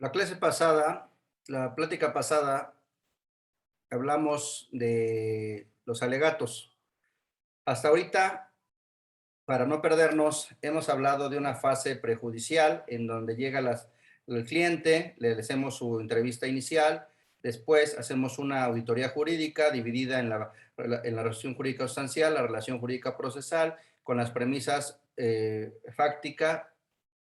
La clase pasada, la plática pasada, hablamos de los alegatos. Hasta ahorita, para no perdernos, hemos hablado de una fase prejudicial en donde llega el cliente, le hacemos su entrevista inicial, después hacemos una auditoría jurídica dividida en la relación jurídica sustancial, la relación jurídica procesal, con las premisas fáctica,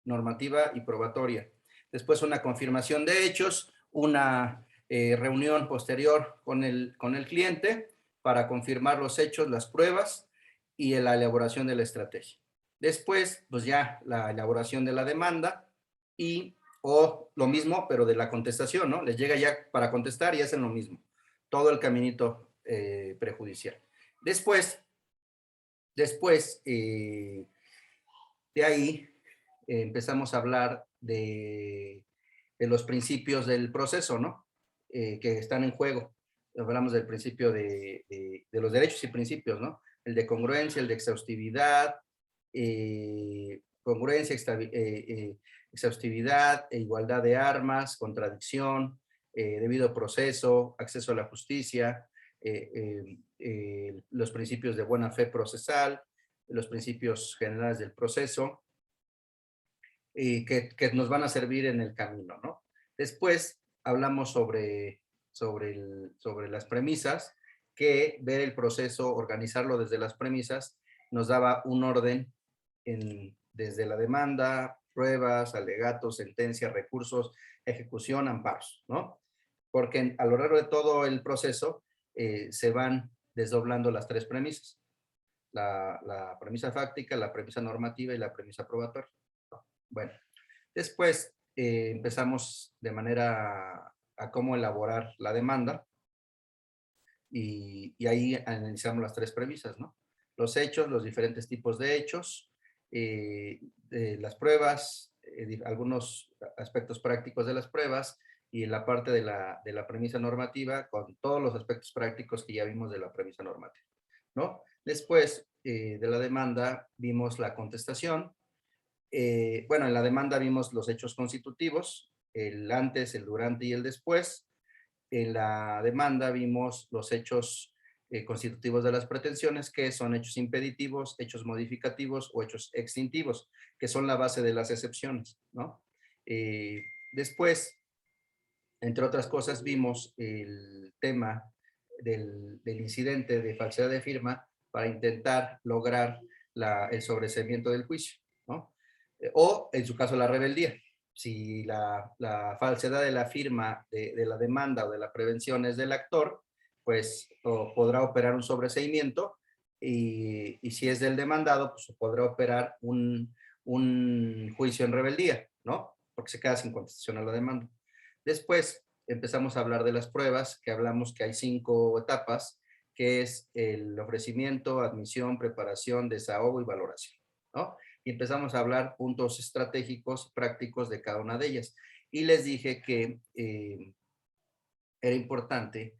normativa y probatoria. Después una confirmación de hechos, una reunión posterior con el cliente para confirmar los hechos, las pruebas y la elaboración de la estrategia. Después, pues ya la elaboración de la demanda o lo mismo, pero de la contestación, ¿no? Les llega ya para contestar y hacen lo mismo. Todo el caminito prejudicial. Después de ahí empezamos a hablar de los principios del proceso, ¿no? Que están en juego. Hablamos del principio de los derechos y principios, ¿no? El de congruencia, el de exhaustividad, congruencia, exhaustividad, igualdad de armas, contradicción, debido proceso, acceso a la justicia, los principios de buena fe procesal, los principios generales del proceso, y que nos van a servir en el camino, ¿no? Después hablamos sobre las premisas, que ver el proceso, organizarlo desde las premisas, nos daba un orden desde la demanda, pruebas, alegatos, sentencia, recursos, ejecución, amparos, ¿no? Porque a lo largo de todo el proceso se van desdoblando las tres premisas, la premisa fáctica, la premisa normativa y la premisa probatoria. Bueno, después empezamos de manera a cómo elaborar la demanda y ahí analizamos las tres premisas, ¿no? Los hechos, los diferentes tipos de hechos, las pruebas, algunos aspectos prácticos de las pruebas y la parte de la premisa normativa con todos los aspectos prácticos que ya vimos de la premisa normativa, ¿no? Después de la demanda vimos la contestación. Bueno, en la demanda vimos los hechos constitutivos, el antes, el durante y el después. En la demanda vimos los hechos constitutivos de las pretensiones, que son hechos impeditivos, hechos modificativos o hechos extintivos, que son la base de las excepciones, ¿no? Después, entre otras cosas, vimos el tema del incidente de falsedad de firma para intentar lograr el sobreseimiento del juicio, ¿no? O, en su caso, la rebeldía. Si la falsedad de la firma de la demanda o de la prevención es del actor, pues podrá operar un sobreseimiento y si es del demandado, pues podrá operar un juicio en rebeldía, ¿no? Porque se queda sin contestación a la demanda. Después empezamos a hablar de las pruebas, que hablamos que hay 5 etapas, que es el ofrecimiento, admisión, preparación, desahogo y valoración, ¿no? Y empezamos a hablar puntos estratégicos, prácticos de cada una de ellas. Y les dije que era importante,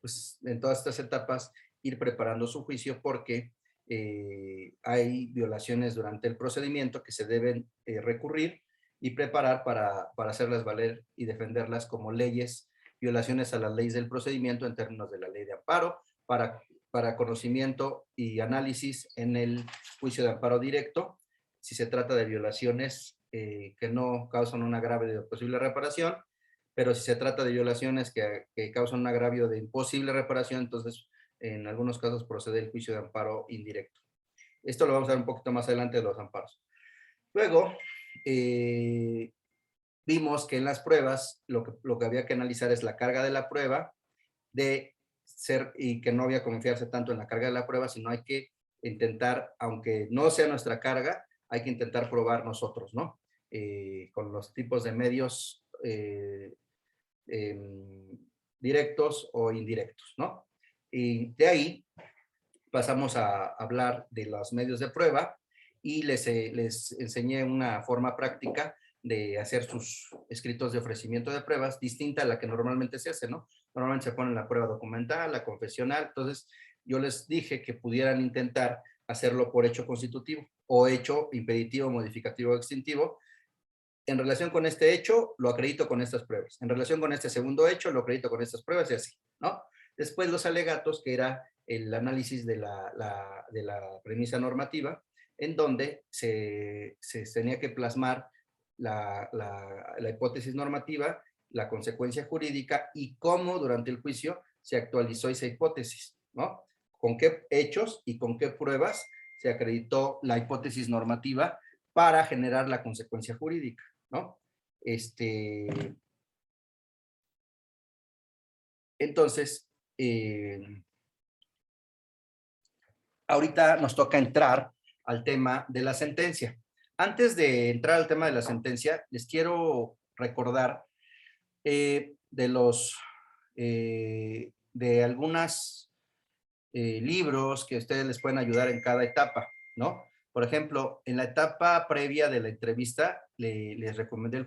pues en todas estas etapas, ir preparando su juicio porque hay violaciones durante el procedimiento que se deben recurrir y preparar para hacerlas valer y defenderlas como leyes, violaciones a las leyes del procedimiento en términos de la ley de amparo, para conocimiento y análisis en el juicio de amparo directo, si se trata de violaciones que no causan un agravio de posible reparación, pero si se trata de violaciones que causan un agravio de imposible reparación, entonces en algunos casos procede el juicio de amparo indirecto. Esto lo vamos a ver un poquito más adelante de los amparos. Luego, vimos que en las pruebas lo que había que analizar es la carga de la prueba, y que no había que confiarse tanto en la carga de la prueba, sino hay que intentar, aunque no sea nuestra carga, hay que intentar probar nosotros, ¿no? Con los tipos de medios directos o indirectos, ¿no? Y de ahí pasamos a hablar de los medios de prueba y les enseñé una forma práctica de hacer sus escritos de ofrecimiento de pruebas distinta a la que normalmente se hace, ¿no? Normalmente se pone la prueba documental, la confesional, entonces yo les dije que pudieran intentar hacerlo por hecho constitutivo o hecho impeditivo, modificativo o extintivo, en relación con este hecho, lo acredito con estas pruebas. En relación con este segundo hecho, lo acredito con estas pruebas y así, ¿no? Después los alegatos, que era el análisis de la premisa normativa, en donde se tenía que plasmar la hipótesis normativa, la consecuencia jurídica y cómo durante el juicio se actualizó esa hipótesis, ¿no? Con qué hechos y con qué pruebas se acreditó la hipótesis normativa para generar la consecuencia jurídica, ¿no? Entonces, ahorita nos toca entrar al tema de la sentencia. Antes de entrar al tema de la sentencia, les quiero recordar de algunos libros que ustedes les pueden ayudar en cada etapa, ¿no? Por ejemplo, en la etapa previa de la entrevista, les recomendé el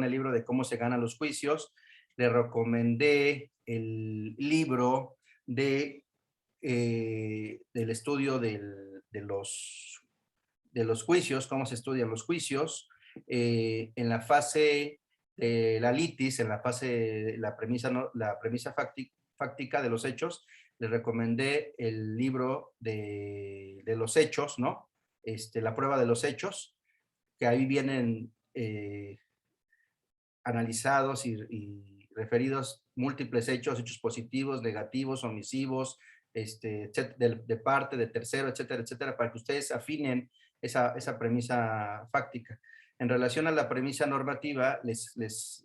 libro de cómo se ganan los juicios, les recomendé el libro del estudio de los juicios, cómo se estudian los juicios, en la fase de la litis, en la fase de la premisa, la premisa fáctica de los hechos, les recomendé el libro de los hechos, ¿no? La prueba de los hechos, que ahí vienen analizados y referidos múltiples hechos, hechos positivos, negativos, omisivos, de parte, de tercero, etcétera, etcétera, para que ustedes afinen esa premisa fáctica. En relación a la premisa normativa, les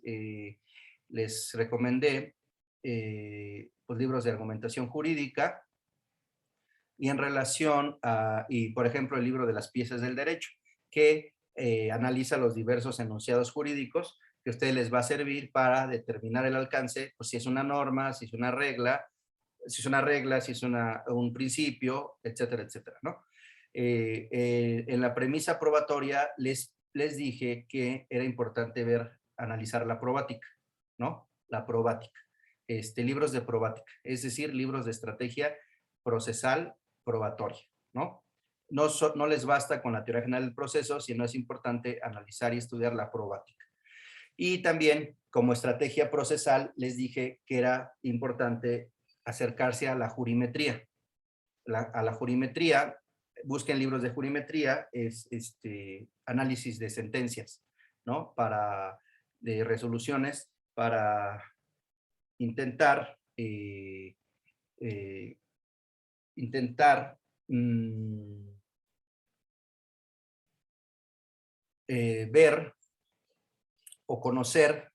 recomendé pues, libros de argumentación jurídica, y en relación y por ejemplo, el libro de las piezas del derecho, que analiza los diversos enunciados jurídicos que a ustedes les va a servir para determinar el alcance, pues si es una norma, si es una regla, si es un principio, etcétera, etcétera, ¿no? En la premisa probatoria les dije que era importante analizar la probática, ¿no? La probática. Libros de probática, es decir, libros de estrategia procesal probatoria, ¿no? No les basta con la teoría general del proceso, sino es importante analizar y estudiar la probática. Y también, como estrategia procesal, les dije que era importante acercarse a la jurimetría. A la jurimetría, busquen libros de jurimetría, es análisis de sentencias, ¿no? De resoluciones, para intentar ver o conocer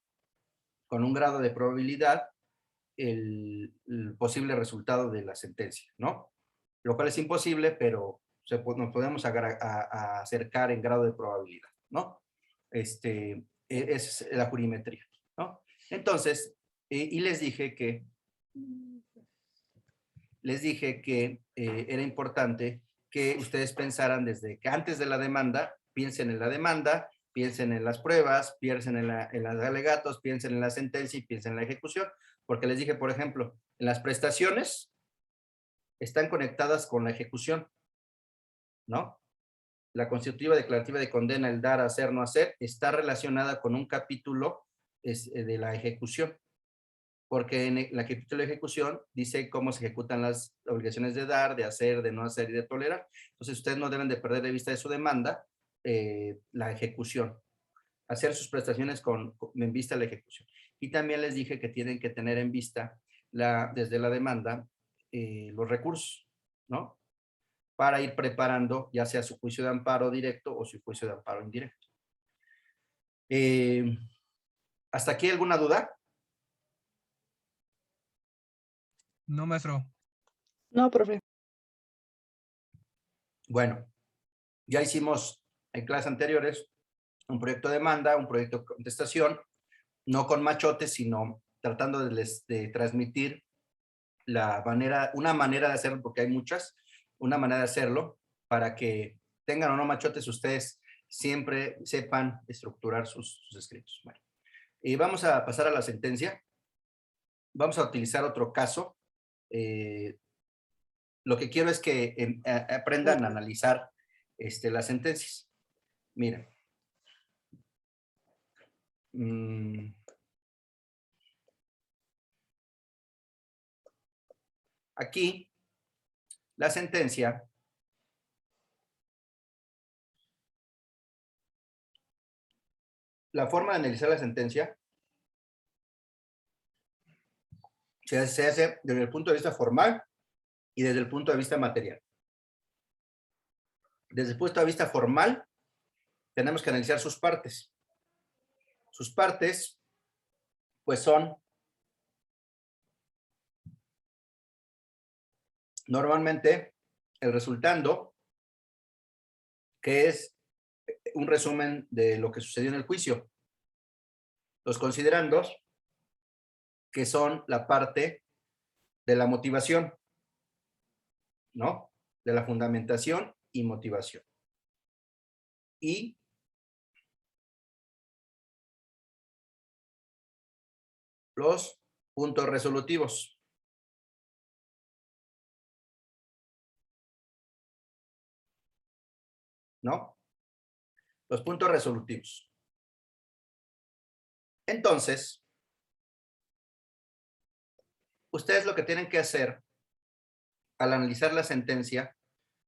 con un grado de probabilidad el posible resultado de la sentencia, ¿no? Lo cual es imposible, pero nos podemos acercar en grado de probabilidad, ¿no? Es la jurimetría, ¿no? Entonces, y les dije que era importante que ustedes pensaran desde que antes de la demanda, piensen en la demanda, piensen en las pruebas, piensen en los alegatos, piensen en la sentencia y piensen en la ejecución, porque les dije, por ejemplo, en las prestaciones están conectadas con la ejecución, ¿no? La constitutiva declarativa de condena, el dar, hacer, no hacer, está relacionada con un capítulo de la ejecución, porque en la capítulo de ejecución dice cómo se ejecutan las obligaciones de dar, de hacer, de no hacer y de tolerar. Entonces, ustedes no deben de perder de vista de su demanda la ejecución, hacer sus prestaciones en vista a la ejecución. Y también les dije que tienen que tener en vista desde la demanda los recursos, ¿no? Para ir preparando ya sea su juicio de amparo directo o su juicio de amparo indirecto. ¿Hasta aquí alguna duda? No, maestro. No, profe. Bueno, ya hicimos en clases anteriores un proyecto de demanda, un proyecto de contestación, no con machotes, sino tratando de transmitir una manera de hacerlo, porque hay muchas, una manera de hacerlo para que tengan o no machotes, ustedes siempre sepan estructurar sus escritos. Bueno, y vamos a pasar a la sentencia. Vamos a utilizar otro caso. Lo que quiero es que aprendan a analizar las sentencias. Miren, Aquí, la sentencia la forma de analizar la sentencia se hace desde el punto de vista formal y desde el punto de vista material. Desde el punto de vista formal, tenemos que analizar sus partes. Sus partes, pues son normalmente el resultando, que es un resumen de lo que sucedió en el juicio. Los considerandos, que son la parte de la motivación, ¿no? De la fundamentación y motivación. Y los puntos resolutivos. ¿No? Los puntos resolutivos. Entonces, ustedes lo que tienen que hacer al analizar la sentencia,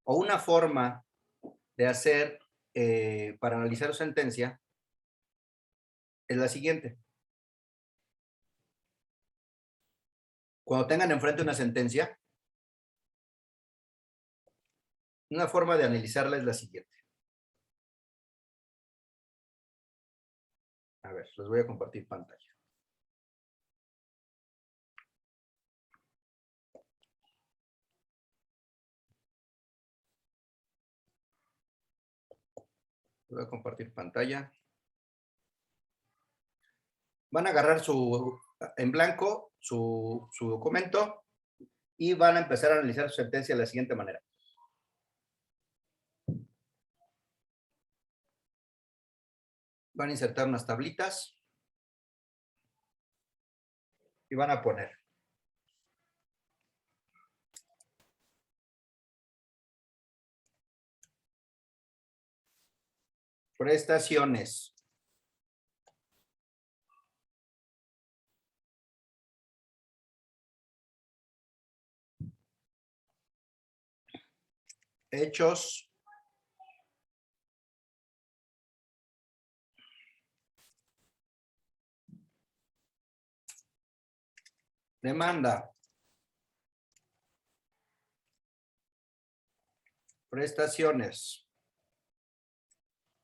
o una forma de hacer para analizar su sentencia, es la siguiente. Cuando tengan enfrente una sentencia, una forma de analizarla es la siguiente. A ver, les voy a compartir pantalla. Voy a compartir pantalla. Van a agarrar en blanco su documento y van a empezar a analizar su sentencia de la siguiente manera. Van a insertar unas tablitas y van a poner prestaciones, hechos, demanda, prestaciones,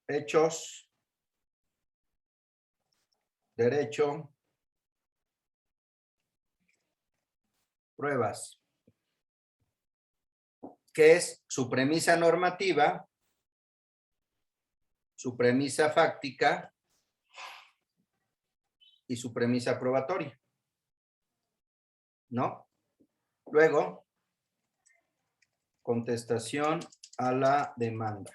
hechos, derecho, pruebas, que es su premisa normativa, su premisa fáctica y su premisa probatoria, ¿no? Luego, contestación a la demanda.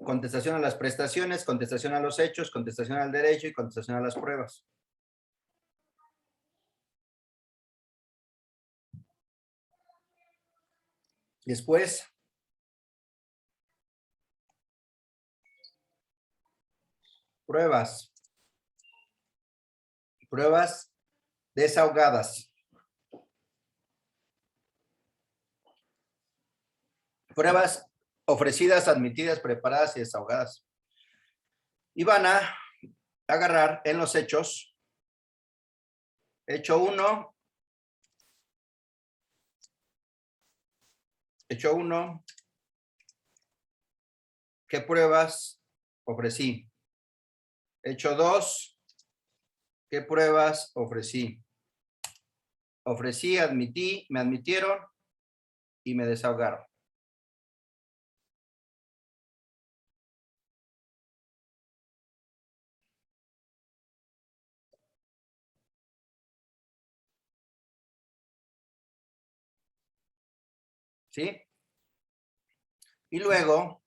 Contestación a las prestaciones, contestación a los hechos, contestación al derecho y contestación a las pruebas. Después, pruebas. Pruebas desahogadas. Pruebas ofrecidas, admitidas, preparadas y desahogadas. Y van a agarrar en los hechos, hecho 1, ¿qué pruebas ofrecí? Hecho 2, ¿qué pruebas ofrecí? Ofrecí, admití, me admitieron y me desahogaron. ¿Sí? Y luego,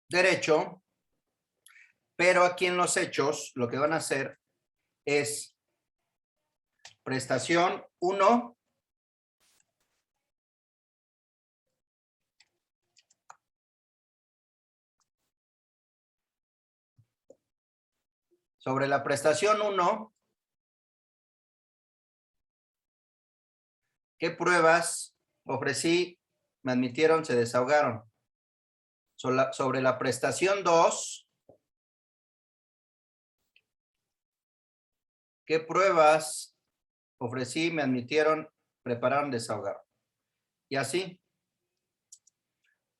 derecho, Pero aquí en los hechos, lo que van a hacer es prestación 1 sobre la prestación 1. ¿Qué pruebas ofrecí, me admitieron, se desahogaron? Sobre la prestación 2, ¿qué pruebas ofrecí, me admitieron, prepararon, desahogaron? Y así,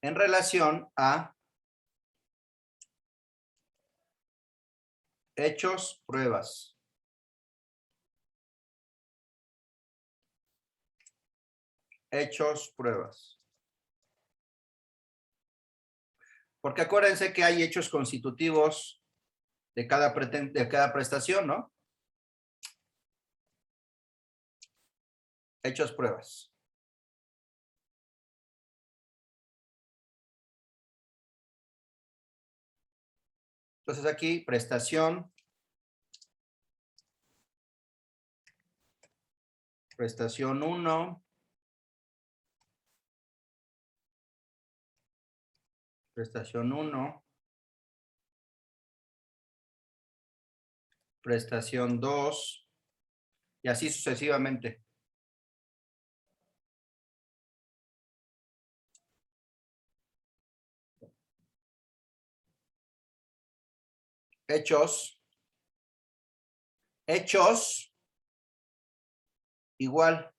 en relación a hechos, pruebas. Hechos, pruebas. Porque acuérdense que hay hechos constitutivos de cada prestación, ¿no? Hechos, pruebas. Entonces aquí, prestación 1, prestación 1, prestación 2, y así sucesivamente. Hechos, igual.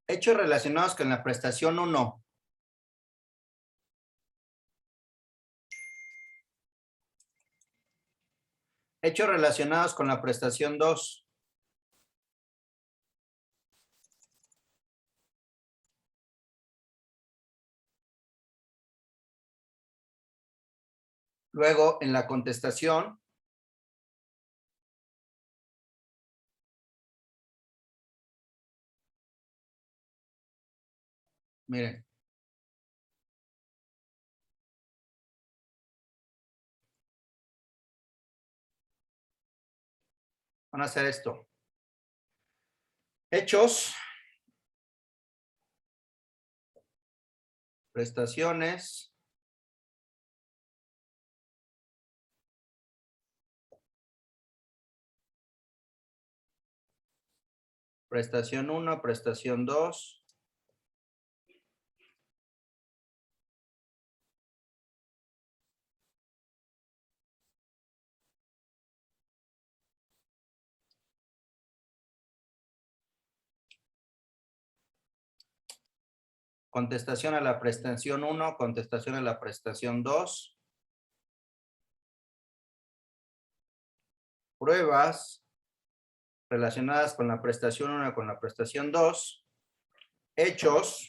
Hechos relacionados con la prestación 1. Hechos relacionados con la prestación 2. Luego, en la contestación, miren. Van a hacer esto. Hechos, prestaciones, prestación 1, prestación 2. Contestación a la prestación 1, contestación a la prestación 2. Pruebas relacionadas con la prestación 1, con la prestación 2. Hechos,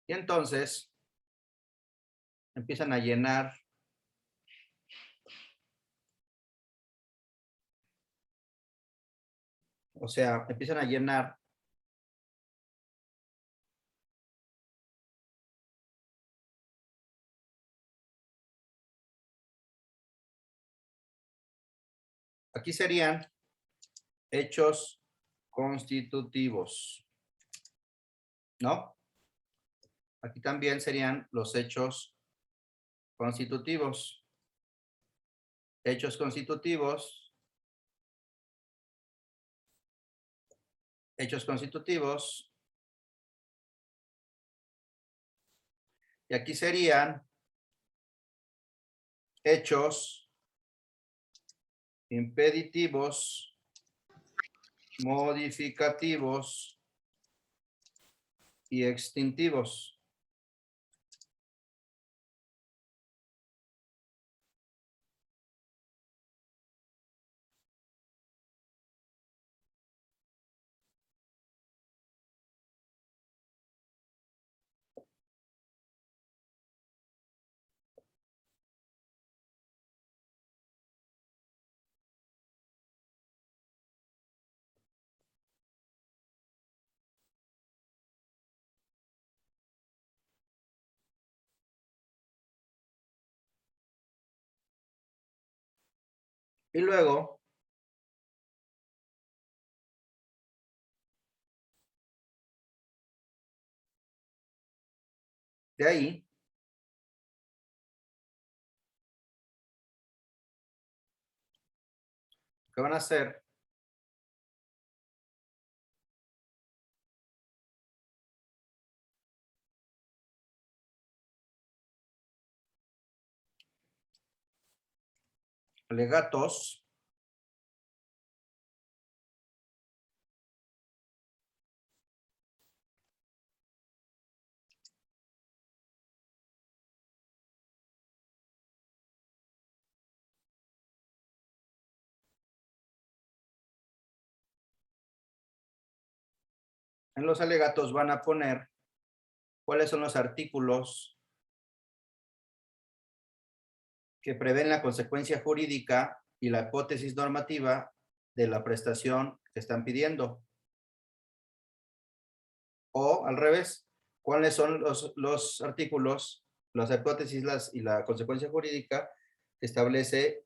y entonces empiezan a llenar. O sea, empiezan a llenar aquí serían hechos constitutivos, ¿no? Aquí también serían los hechos constitutivos. Hechos constitutivos. Hechos constitutivos. Y aquí serían hechos impeditivos, modificativos y extintivos. Y luego, de ahí, lo que van a hacer alegatos en los alegatos van a poner cuáles son los artículos que prevén la consecuencia jurídica y la hipótesis normativa de la prestación que están pidiendo. O al revés, cuáles son los artículos, las hipótesis y la consecuencia jurídica que establece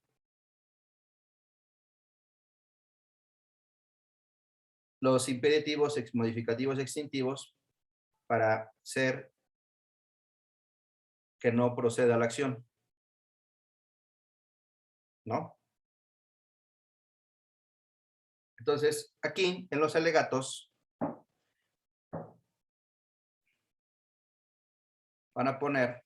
los impeditivos, modificativos, extintivos para ser que no proceda la acción, ¿no? Entonces, aquí en los alegatos van a poner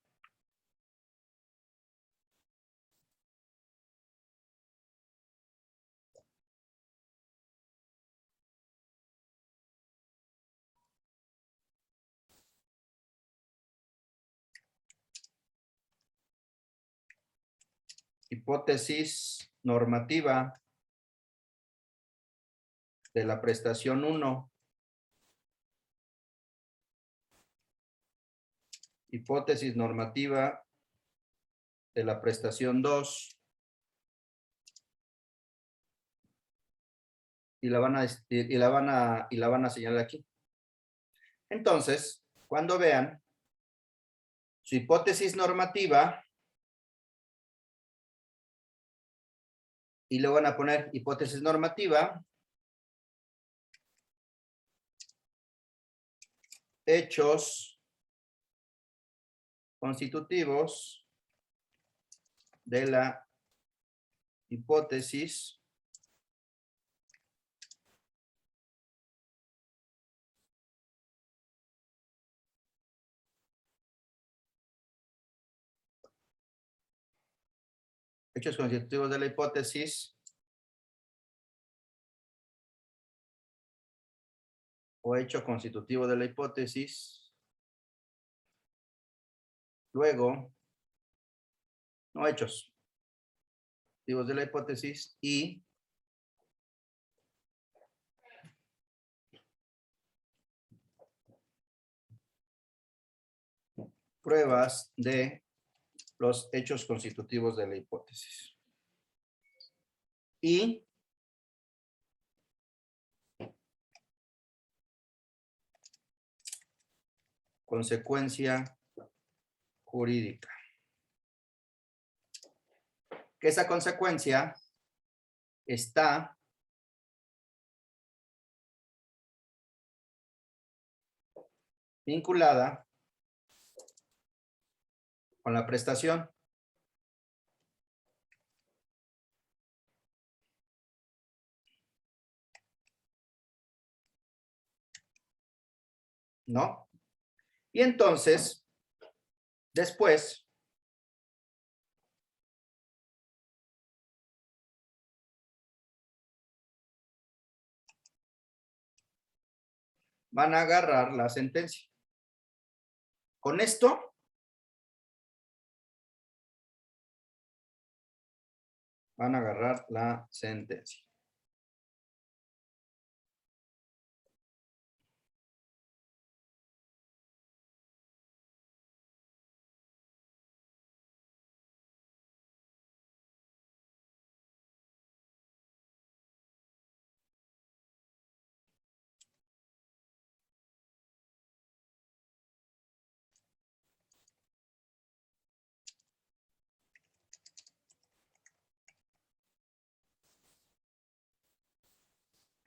hipótesis normativa de la prestación 1, hipótesis normativa de la prestación 2, y la van a señalar aquí. Entonces, cuando vean su hipótesis normativa, y le van a poner hipótesis normativa, hechos constitutivos de la hipótesis hechos constitutivos de la hipótesis o hecho constitutivo de la hipótesis, luego, no hechos constitutivos de la hipótesis y pruebas de los hechos constitutivos de la hipótesis. Y consecuencia jurídica. Que esa consecuencia está vinculada con la prestación. ¿No? Y entonces, después, van a agarrar la sentencia. Con esto, van a agarrar la sentencia.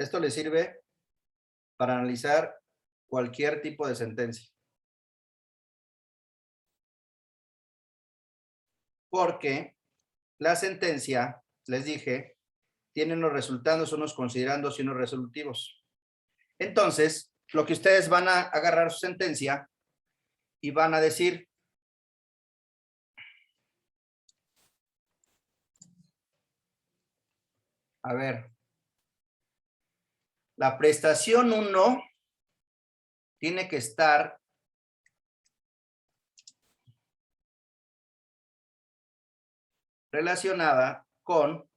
Esto le sirve para analizar cualquier tipo de sentencia. Porque la sentencia, les dije, tiene unos resultandos, unos considerandos y unos resolutivos. Entonces, lo que ustedes van a agarrar su sentencia y van a decir, a ver, la prestación 1 tiene que estar relacionada con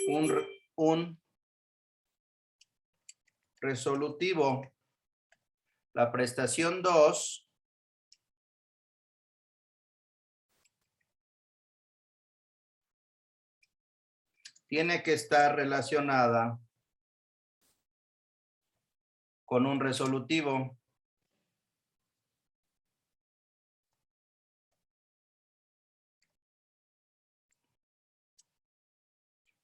un resolutivo. La prestación 2 tiene que estar relacionada con un resolutivo.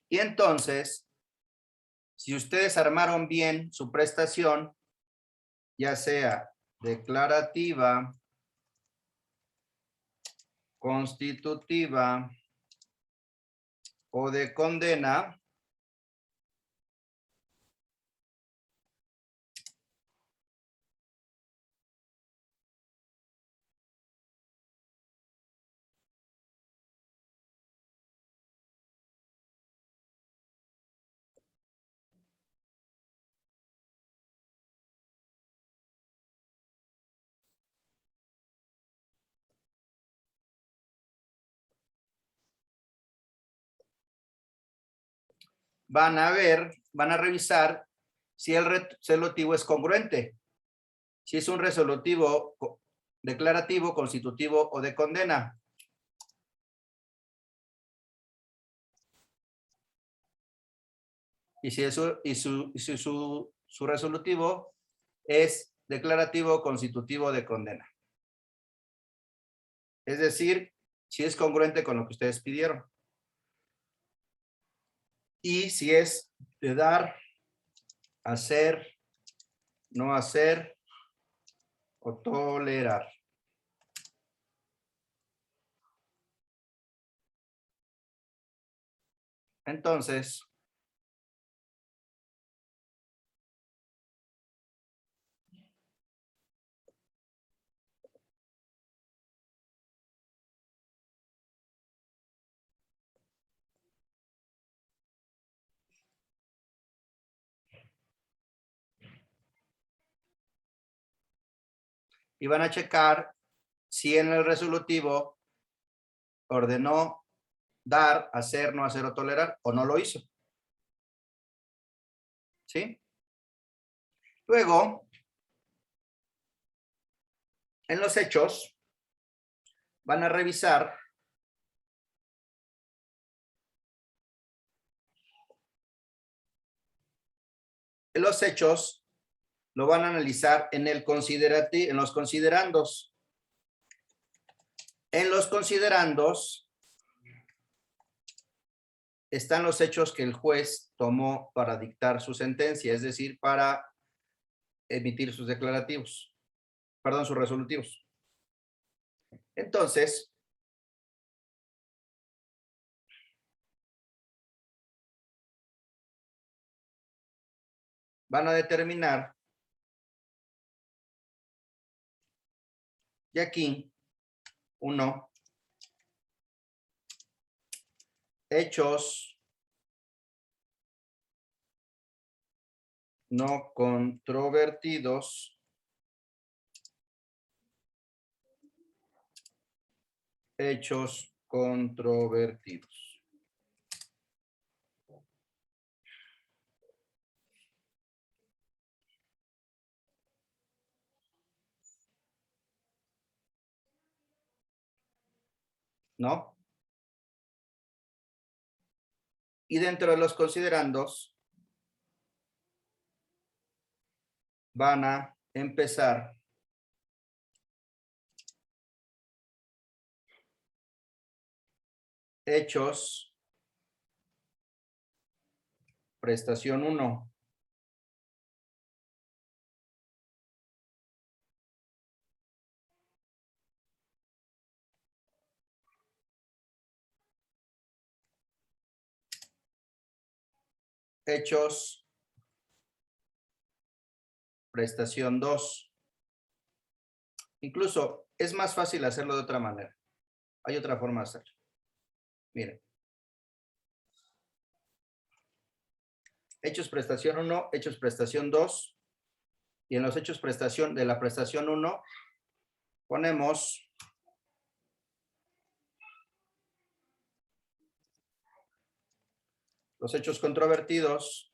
Y entonces, si ustedes armaron bien su prestación, ya sea declarativa, constitutiva o de condena, van a revisar si el resolutivo es congruente, si es un resolutivo declarativo, constitutivo o de condena. Y si su resolutivo es declarativo, constitutivo o de condena. Es decir, si es congruente con lo que ustedes pidieron. Y si es de dar, hacer, no hacer o tolerar. Entonces, y van a checar si en el resolutivo ordenó dar, hacer, no hacer o tolerar, o no lo hizo. ¿Sí? Luego, en los hechos, van a revisar los hechos, lo van a analizar en el en los considerandos. En los considerandos están los hechos que el juez tomó para dictar su sentencia, es decir, para emitir sus declarativos, perdón, sus resolutivos. Entonces, van a determinar, y aquí, 1, hechos no controvertidos, hechos controvertidos. ¿No? Y dentro de los considerandos van a empezar hechos, prestación 1. hechos, prestación 2. Incluso es más fácil hacerlo de otra manera. Hay otra forma de hacerlo. Miren. Hechos prestación 1, hechos prestación 2. Y en los hechos prestación de la prestación 1 ponemos los hechos controvertidos,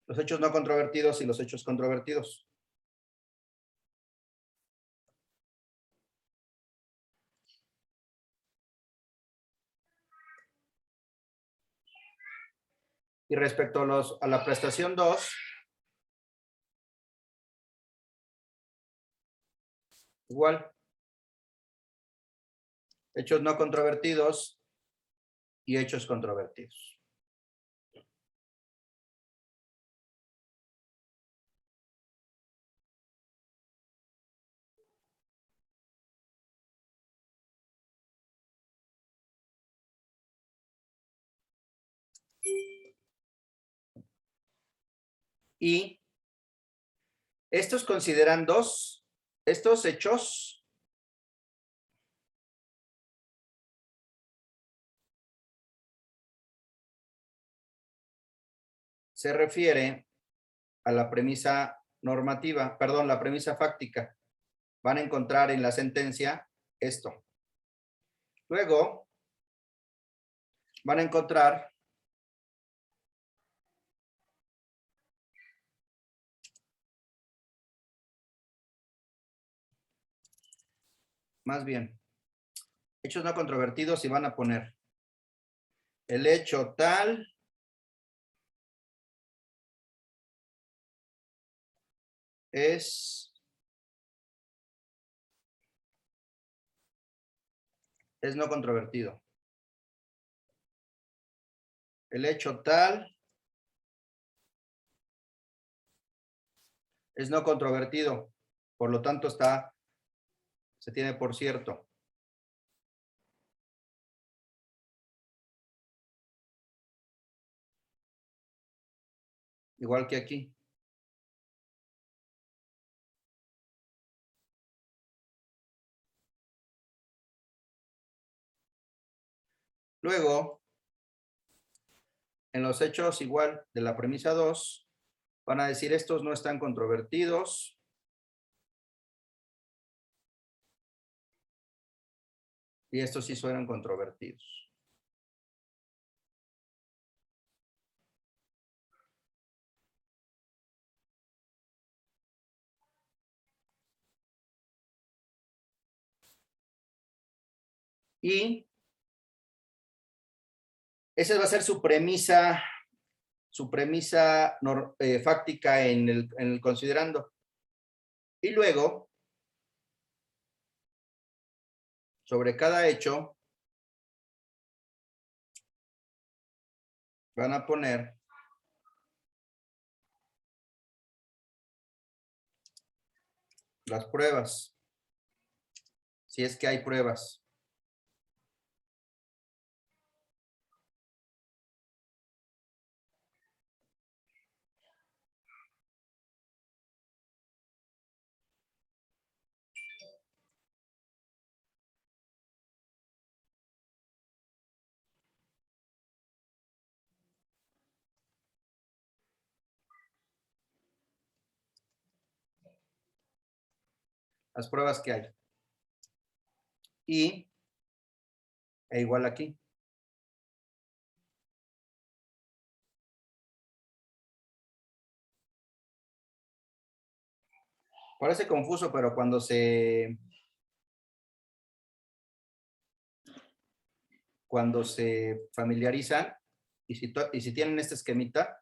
los hechos no controvertidos y los hechos controvertidos. Y respecto a la prestación 2, igual, hechos no controvertidos y hechos controvertidos. Y estos consideran estos hechos se refiere a la premisa normativa, perdón, la premisa fáctica. Van a encontrar en la sentencia esto. Luego van a encontrar más bien hechos no controvertidos y van a poner el hecho tal es no controvertido. El hecho tal es no controvertido, por lo tanto se tiene por cierto. Igual que aquí. Luego, en los hechos igual de la premisa 2, van a decir estos no están controvertidos. Y estos sí suenan controvertidos. Y esa va a ser su premisa fáctica en el considerando. Y luego, sobre cada hecho, van a poner las pruebas, si es que hay pruebas. Las pruebas que hay. Y igual aquí. Parece confuso, pero cuando se familiarizan y si tienen este esquemita,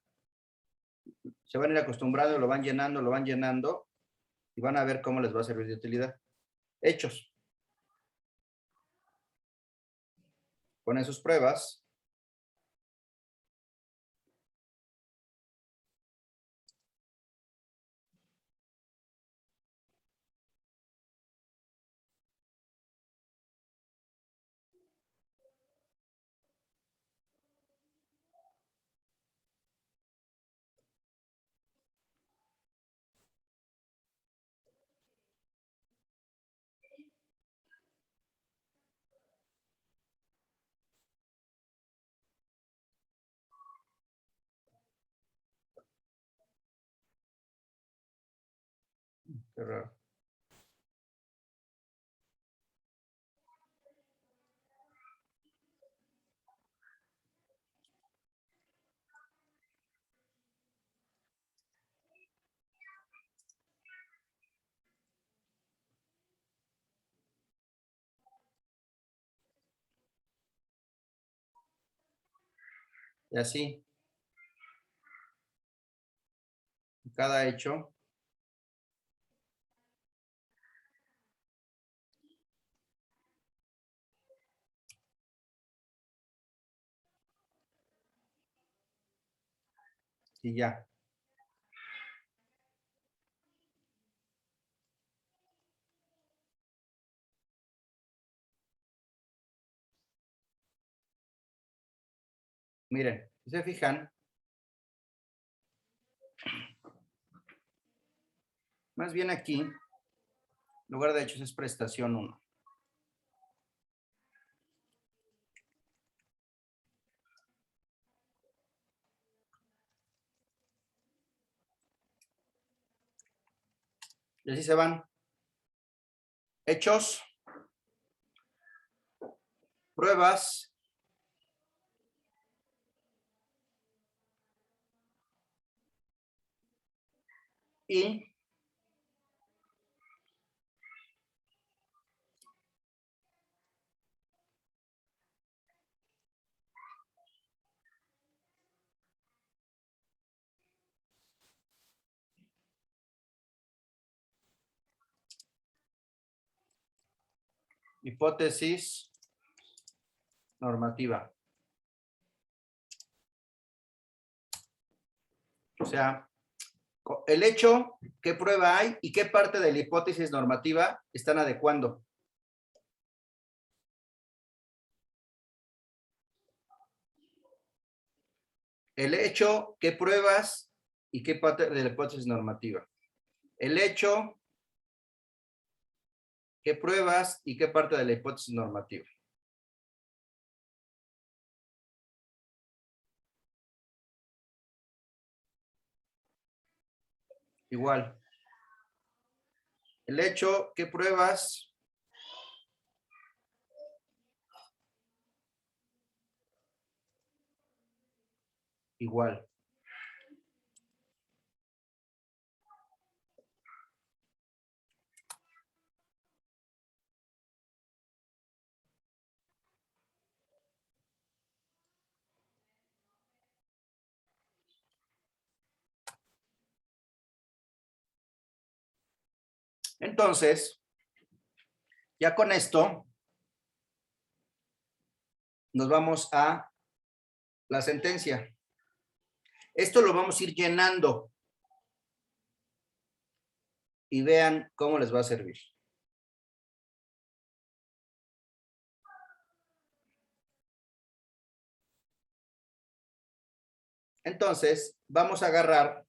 se van a ir acostumbrando, lo van llenando y van a ver cómo les va a servir de utilidad. Hechos. Ponen sus pruebas. Qué raro. Y así, cada hecho y ya. Miren, si se fijan, más bien aquí, en lugar de hechos es prestación 1. Y así se van. Hechos, pruebas, y hipótesis normativa. O sea, el hecho, qué prueba hay y qué parte de la hipótesis normativa están adecuando. El hecho, qué pruebas y qué parte de la hipótesis normativa. El hecho, qué pruebas y qué parte de la hipótesis normativa. Igual. El hecho, qué pruebas igual. Entonces, ya con esto, nos vamos a la sentencia. Esto lo vamos a ir llenando y vean cómo les va a servir. Entonces, vamos a agarrar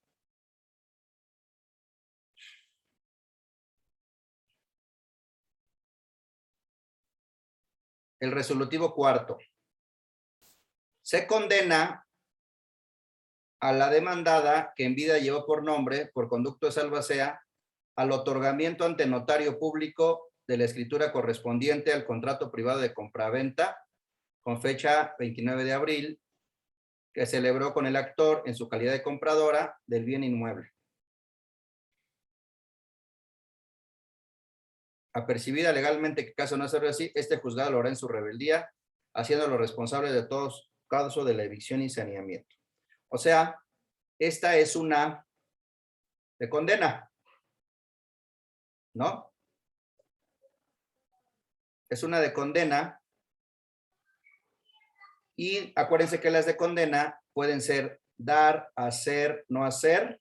el resolutivo cuarto. Se condena a la demandada que en vida llevó por nombre, por conducto de salvacea, al otorgamiento ante notario público de la escritura correspondiente al contrato privado de compraventa con fecha 29 de abril, que celebró con el actor en su calidad de compradora del bien inmueble. Apercibida legalmente que caso no se así, este juzgado lo hará en su rebeldía, haciéndolo responsable de todos casos de la evicción y saneamiento. O sea, esta es una de condena, ¿no? Es una de condena y acuérdense que las de condena pueden ser dar, hacer, no hacer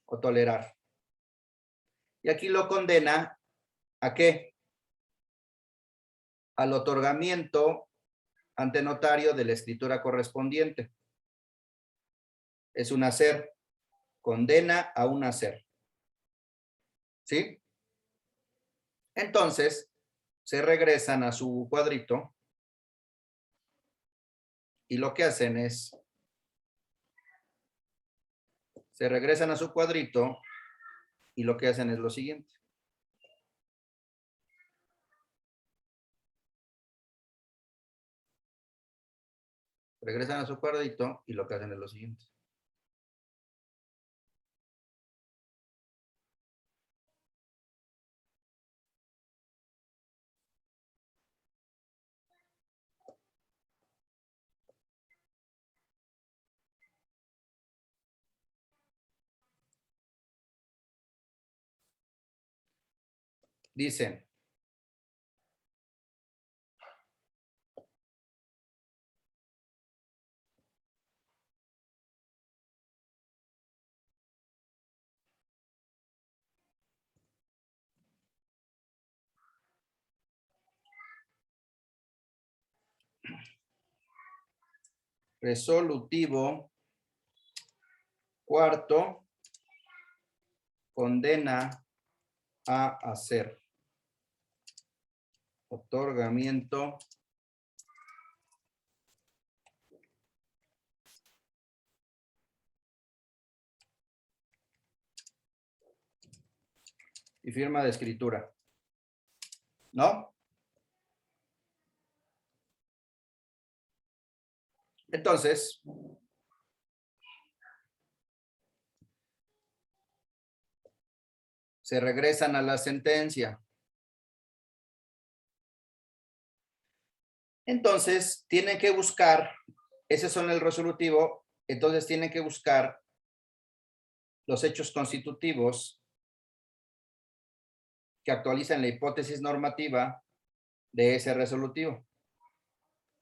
o tolerar. Y aquí lo condena ¿a qué? Al otorgamiento ante notario de la escritura correspondiente. Es un hacer, condena a un hacer. ¿Sí? Entonces, se regresan a su cuadrito y lo que hacen es, se regresan a su cuadrito y lo que hacen es lo siguiente. Regresan a su cuadrito y lo que hacen es lo siguiente. Dicen, resolutivo cuarto condena a hacer otorgamiento y firma de escritura. ¿No? Entonces, se regresan a la sentencia. Entonces, tienen que buscar, ese son el resolutivo, entonces tienen que buscar los hechos constitutivos que actualizan la hipótesis normativa de ese resolutivo.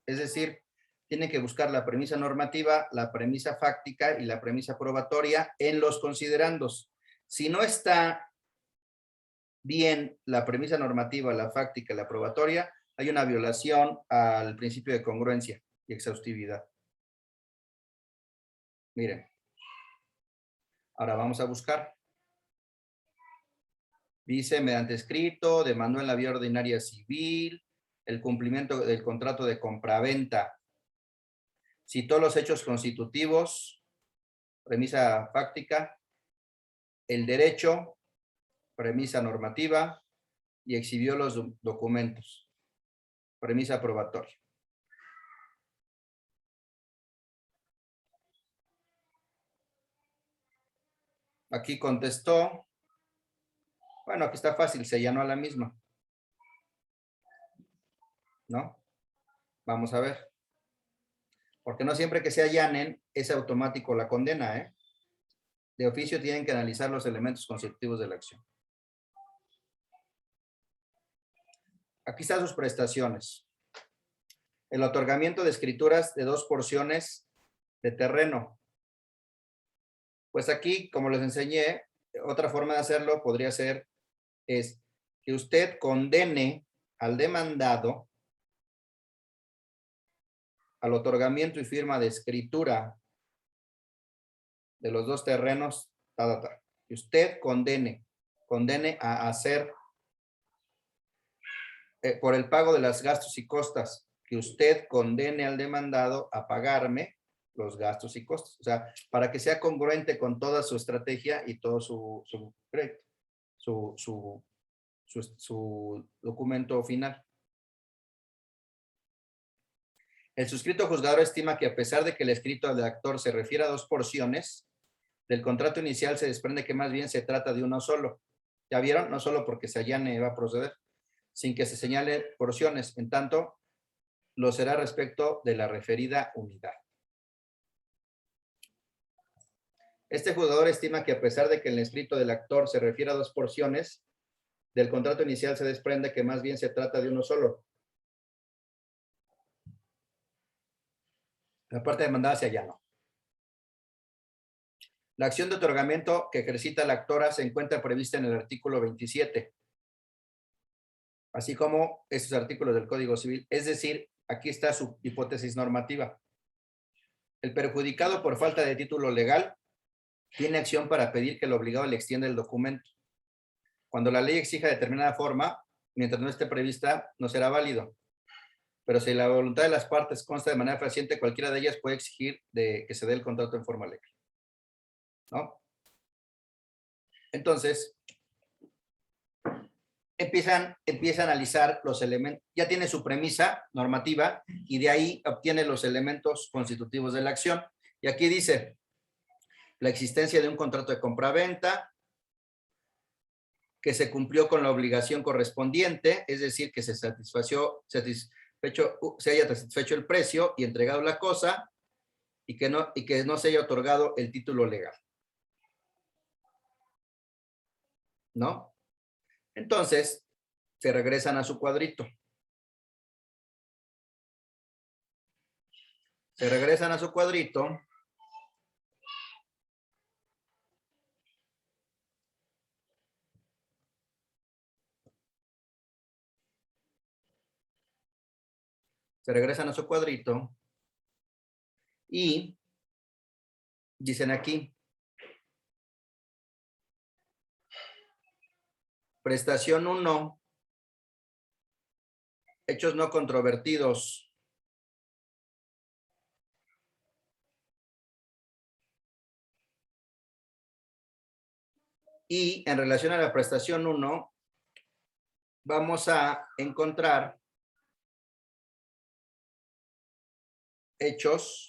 Es decir, tienen que buscar la premisa normativa, la premisa fáctica y la premisa probatoria en los considerandos. Si no está bien la premisa normativa, la fáctica y la probatoria, hay una violación al principio de congruencia y exhaustividad. Miren. Ahora vamos a buscar. Dice, mediante escrito, demandó en la vía ordinaria civil, el cumplimiento del contrato de compraventa. Citó los hechos constitutivos, premisa fáctica, el derecho, premisa normativa, y exhibió los documentos, premisa probatoria. Aquí contestó, bueno, aquí está fácil, se allanó a la misma. ¿No? Vamos a ver. Porque no siempre que se allanen es automático la condena, ¿eh? De oficio tienen que analizar los elementos constitutivos de la acción. Aquí están sus prestaciones. El otorgamiento de escrituras de 2 porciones de terreno. Pues aquí, como les enseñé, otra forma de hacerlo podría ser es que usted condene al demandado al otorgamiento y firma de escritura de los 2 terrenos, que usted condene a hacer por el pago de los gastos y costas, que usted condene al demandado a pagarme los gastos y costos. O sea, para que sea congruente con toda su estrategia y todo su documento final. El suscrito juzgador estima que a pesar de que el escrito del actor se refiere a 2 porciones, del contrato inicial se desprende que más bien se trata de uno solo. ¿Ya vieron? No solo porque se allane va a proceder, sin que se señale porciones. En tanto, lo será respecto de la referida unidad. Este juzgador estima que a pesar de que el escrito del actor se refiere a 2 porciones, del contrato inicial se desprende que más bien se trata de uno solo. La parte demandada se allanó. La acción de otorgamiento que ejercita la actora se encuentra prevista en el artículo 27, así como estos artículos del Código Civil. Es decir, aquí está su hipótesis normativa. El perjudicado por falta de título legal tiene acción para pedir que el obligado le extienda el documento. Cuando la ley exija determinada forma, mientras no esté prevista, no será válido. Pero si la voluntad de las partes consta de manera fehaciente, cualquiera de ellas puede exigir que se dé el contrato en forma legal. ¿No? Entonces, empieza a analizar los elementos, ya tiene su premisa normativa y de ahí obtiene los elementos constitutivos de la acción. Y aquí dice, la existencia de un contrato de compraventa, que se cumplió con la obligación correspondiente, es decir, que se haya satisfecho el precio y entregado la cosa, y que no se haya otorgado el título legal. ¿No? Entonces, se regresan a su cuadrito. Se regresan a su cuadrito. Se regresan a su cuadrito. Y dicen aquí, prestación 1, hechos no controvertidos. Y en relación a la prestación 1, vamos a encontrar hechos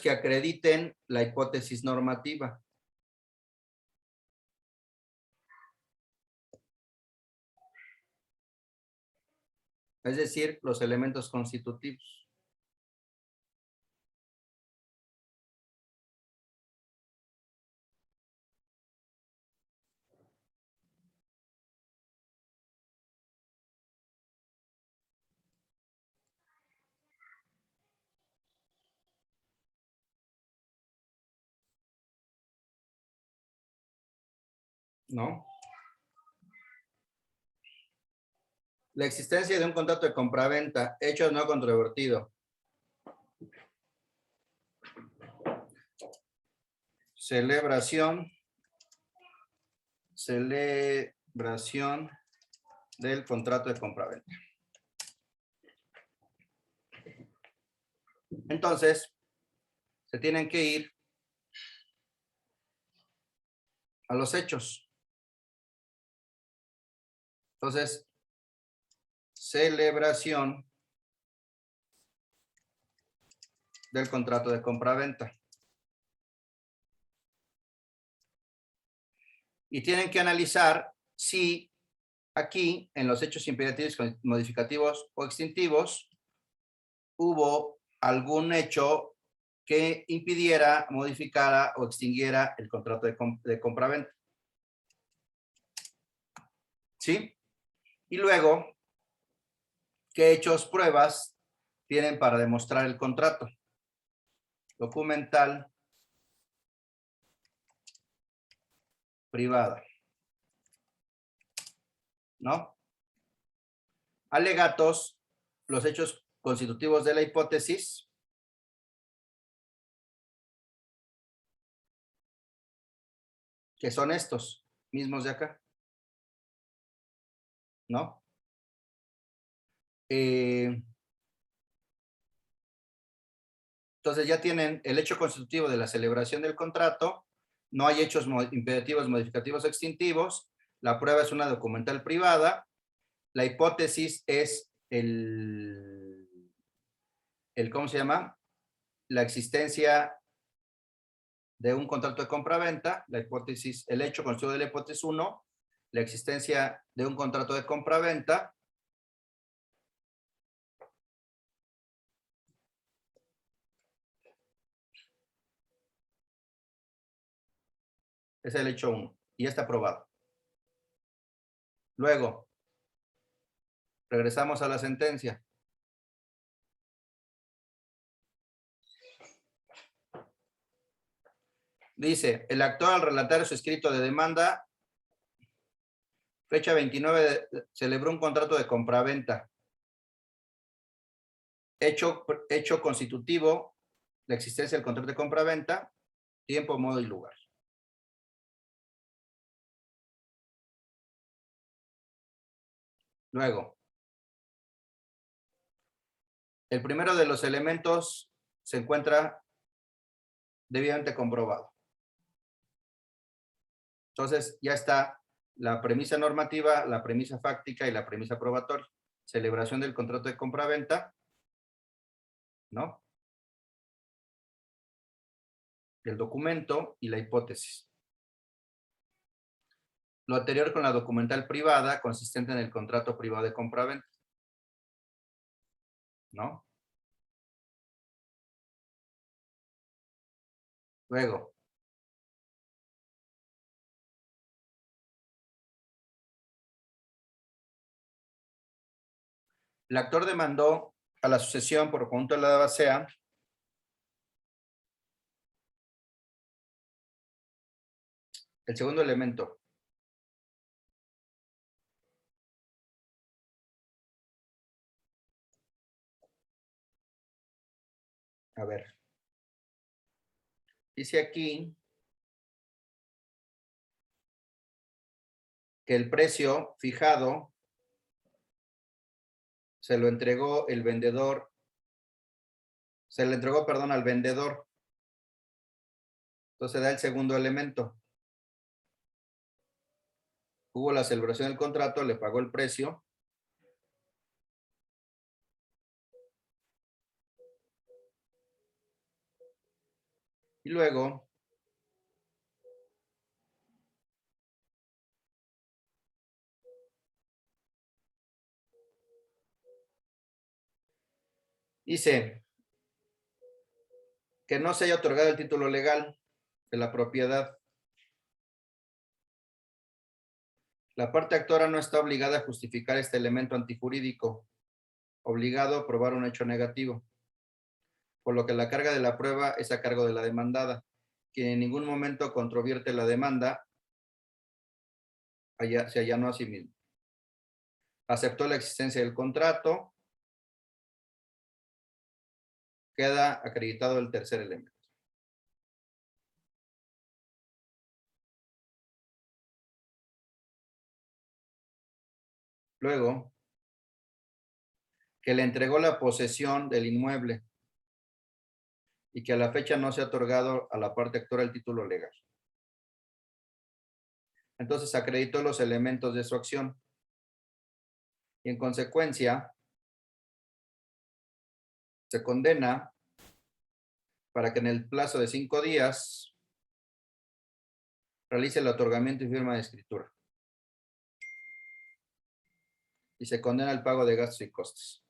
que acrediten la hipótesis normativa. Es decir, los elementos constitutivos. ¿No? La existencia de un contrato de compraventa, hechos no controvertido. Celebración del contrato de compraventa. Entonces, se tienen que ir a los hechos. Entonces, celebración del contrato de compraventa. Y tienen que analizar si aquí, en los hechos imperativos, modificativos o extintivos, hubo algún hecho que impidiera, modificara o extinguiera el contrato de compraventa. ¿Sí? Y luego, ¿qué hechos, pruebas tienen para demostrar el contrato? Documental, privada. ¿No? Alegatos, los hechos constitutivos de la hipótesis. Que son estos mismos de acá. ¿No? Entonces ya tienen el hecho constitutivo de la celebración del contrato, no hay hechos imperativos, modificativos o extintivos, la prueba es una documental privada, la hipótesis es ¿cómo se llama? La existencia de un contrato de compraventa, la hipótesis, el hecho constitutivo de la hipótesis 1, la existencia de un contrato de compraventa, es el hecho 1 y está aprobado. Luego, regresamos a la sentencia. Dice, el actor al relatar su escrito de demanda, fecha 29, celebró un contrato de compraventa. Hecho constitutivo, la existencia del contrato de compraventa, tiempo, modo y lugar. Luego, el primero de los elementos se encuentra debidamente comprobado. Entonces, ya está la premisa normativa, la premisa fáctica y la premisa probatoria. Celebración del contrato de compraventa, ¿no? El documento y la hipótesis. Lo anterior con la documental privada, consistente en el contrato privado de compraventa, ¿no? Luego, el actor demandó a la sucesión por conjunto de la basea el segundo elemento. A ver. Dice aquí que el precio fijado se lo entregó el vendedor, se le entregó, perdón, al vendedor. Entonces da el segundo elemento. Hubo la celebración del contrato, le pagó el precio. Y luego dice que no se haya otorgado el título legal de la propiedad. La parte actora no está obligada a justificar este elemento antijurídico, obligado a probar un hecho negativo, por lo que la carga de la prueba es a cargo de la demandada, quien en ningún momento controvierte la demanda, se allanó a sí mismo. Aceptó la existencia del contrato, queda acreditado el tercer elemento. Luego, que le entregó la posesión del inmueble y que a la fecha no se ha otorgado a la parte actora el título legal. Entonces acreditó los elementos de su acción y en consecuencia se condena para que en el plazo de 5 días realice el otorgamiento y firma de escritura. Y se condena el pago de gastos y costes.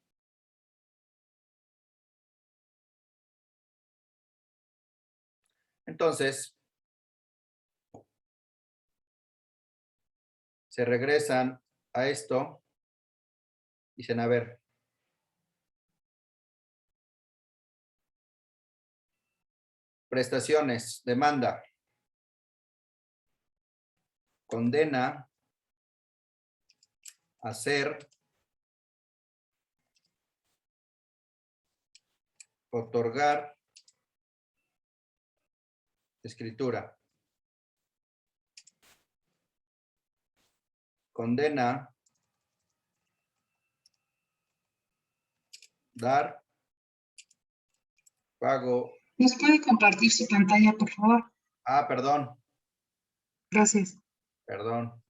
Entonces, se regresan a esto, dicen, a ver, prestaciones, demanda, condena, hacer, otorgar, escritura. Condena, dar, pago. ¿Nos puede compartir su pantalla, por favor? Ah, perdón, Gracias. perdón.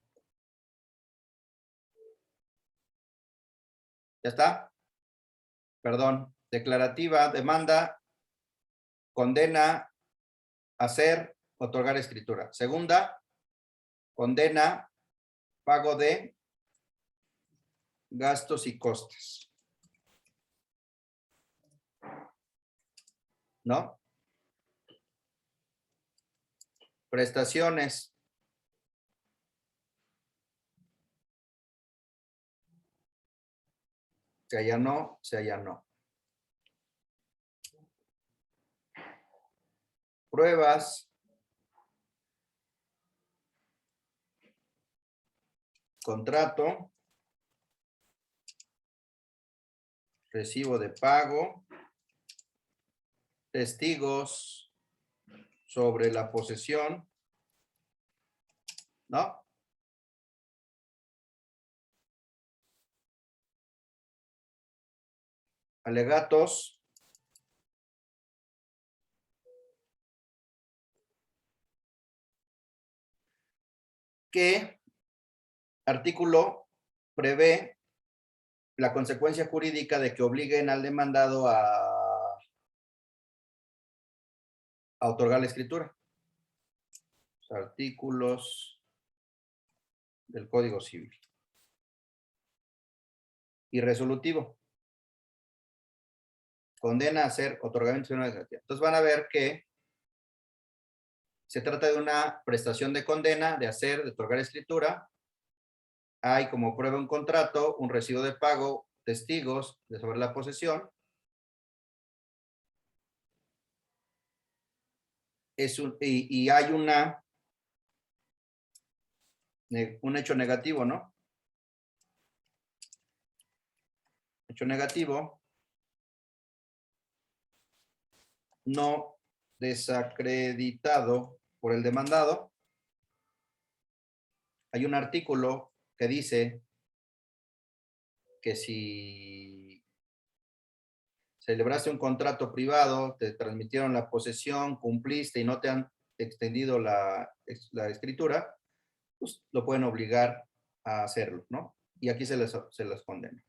¿Ya está? Perdón. Declarativa, demanda, condena, hacer, otorgar escritura. Segunda, condena, pago de gastos y costes. ¿No? Prestaciones. Se allanó, se allanó. Pruebas. Contrato. Recibo de pago. Testigos sobre la posesión. ¿No? Alegatos. ¿Qué artículo prevé la consecuencia jurídica de que obliguen al demandado a otorgar la escritura? Los artículos del Código Civil. Y resolutivo. Condena a hacer otorgamiento de una garantía. Entonces van a ver que se trata de una prestación de condena, de hacer, de otorgar escritura. Hay como prueba un contrato, un recibo de pago, testigos de sobre la posesión. Y hay un hecho negativo, ¿no? Hecho negativo no desacreditado por el demandado. Hay un artículo que dice que si celebraste un contrato privado, te transmitieron la posesión, cumpliste y no te han extendido la escritura, pues lo pueden obligar a hacerlo, ¿no? Y aquí se les condena.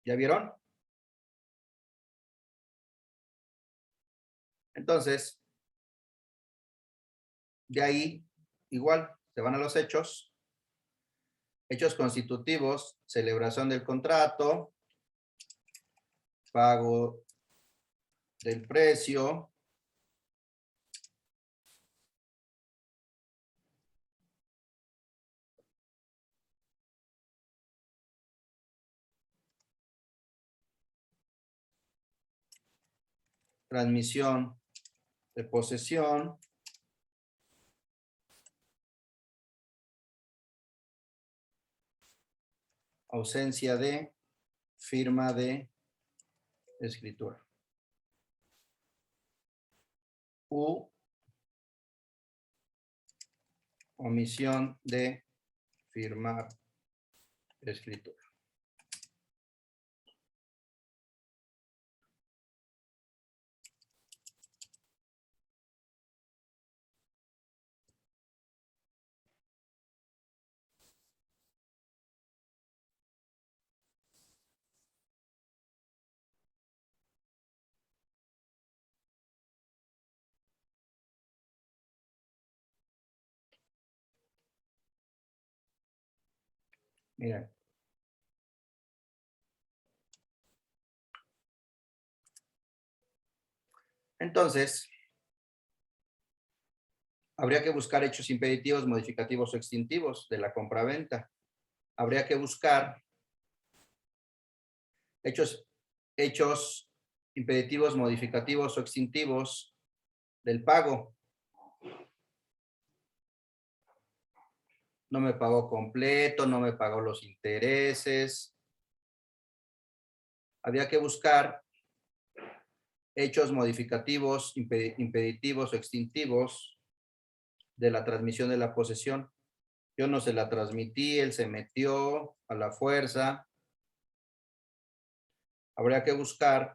¿Ya vieron? Entonces, de ahí, igual, se van a los hechos. Hechos constitutivos, celebración del contrato, pago del precio, transmisión de posesión, ausencia de firma de escritura. U omisión de firmar escritura. Miren. Entonces, habría que buscar hechos impeditivos, modificativos o extintivos de la compraventa. Habría que buscar hechos impeditivos, modificativos o extintivos del pago. No me pagó completo, no me pagó los intereses. Había que buscar hechos modificativos, impeditivos o extintivos de la transmisión de la posesión. Yo no se la transmití, él se metió a la fuerza. Habría que buscar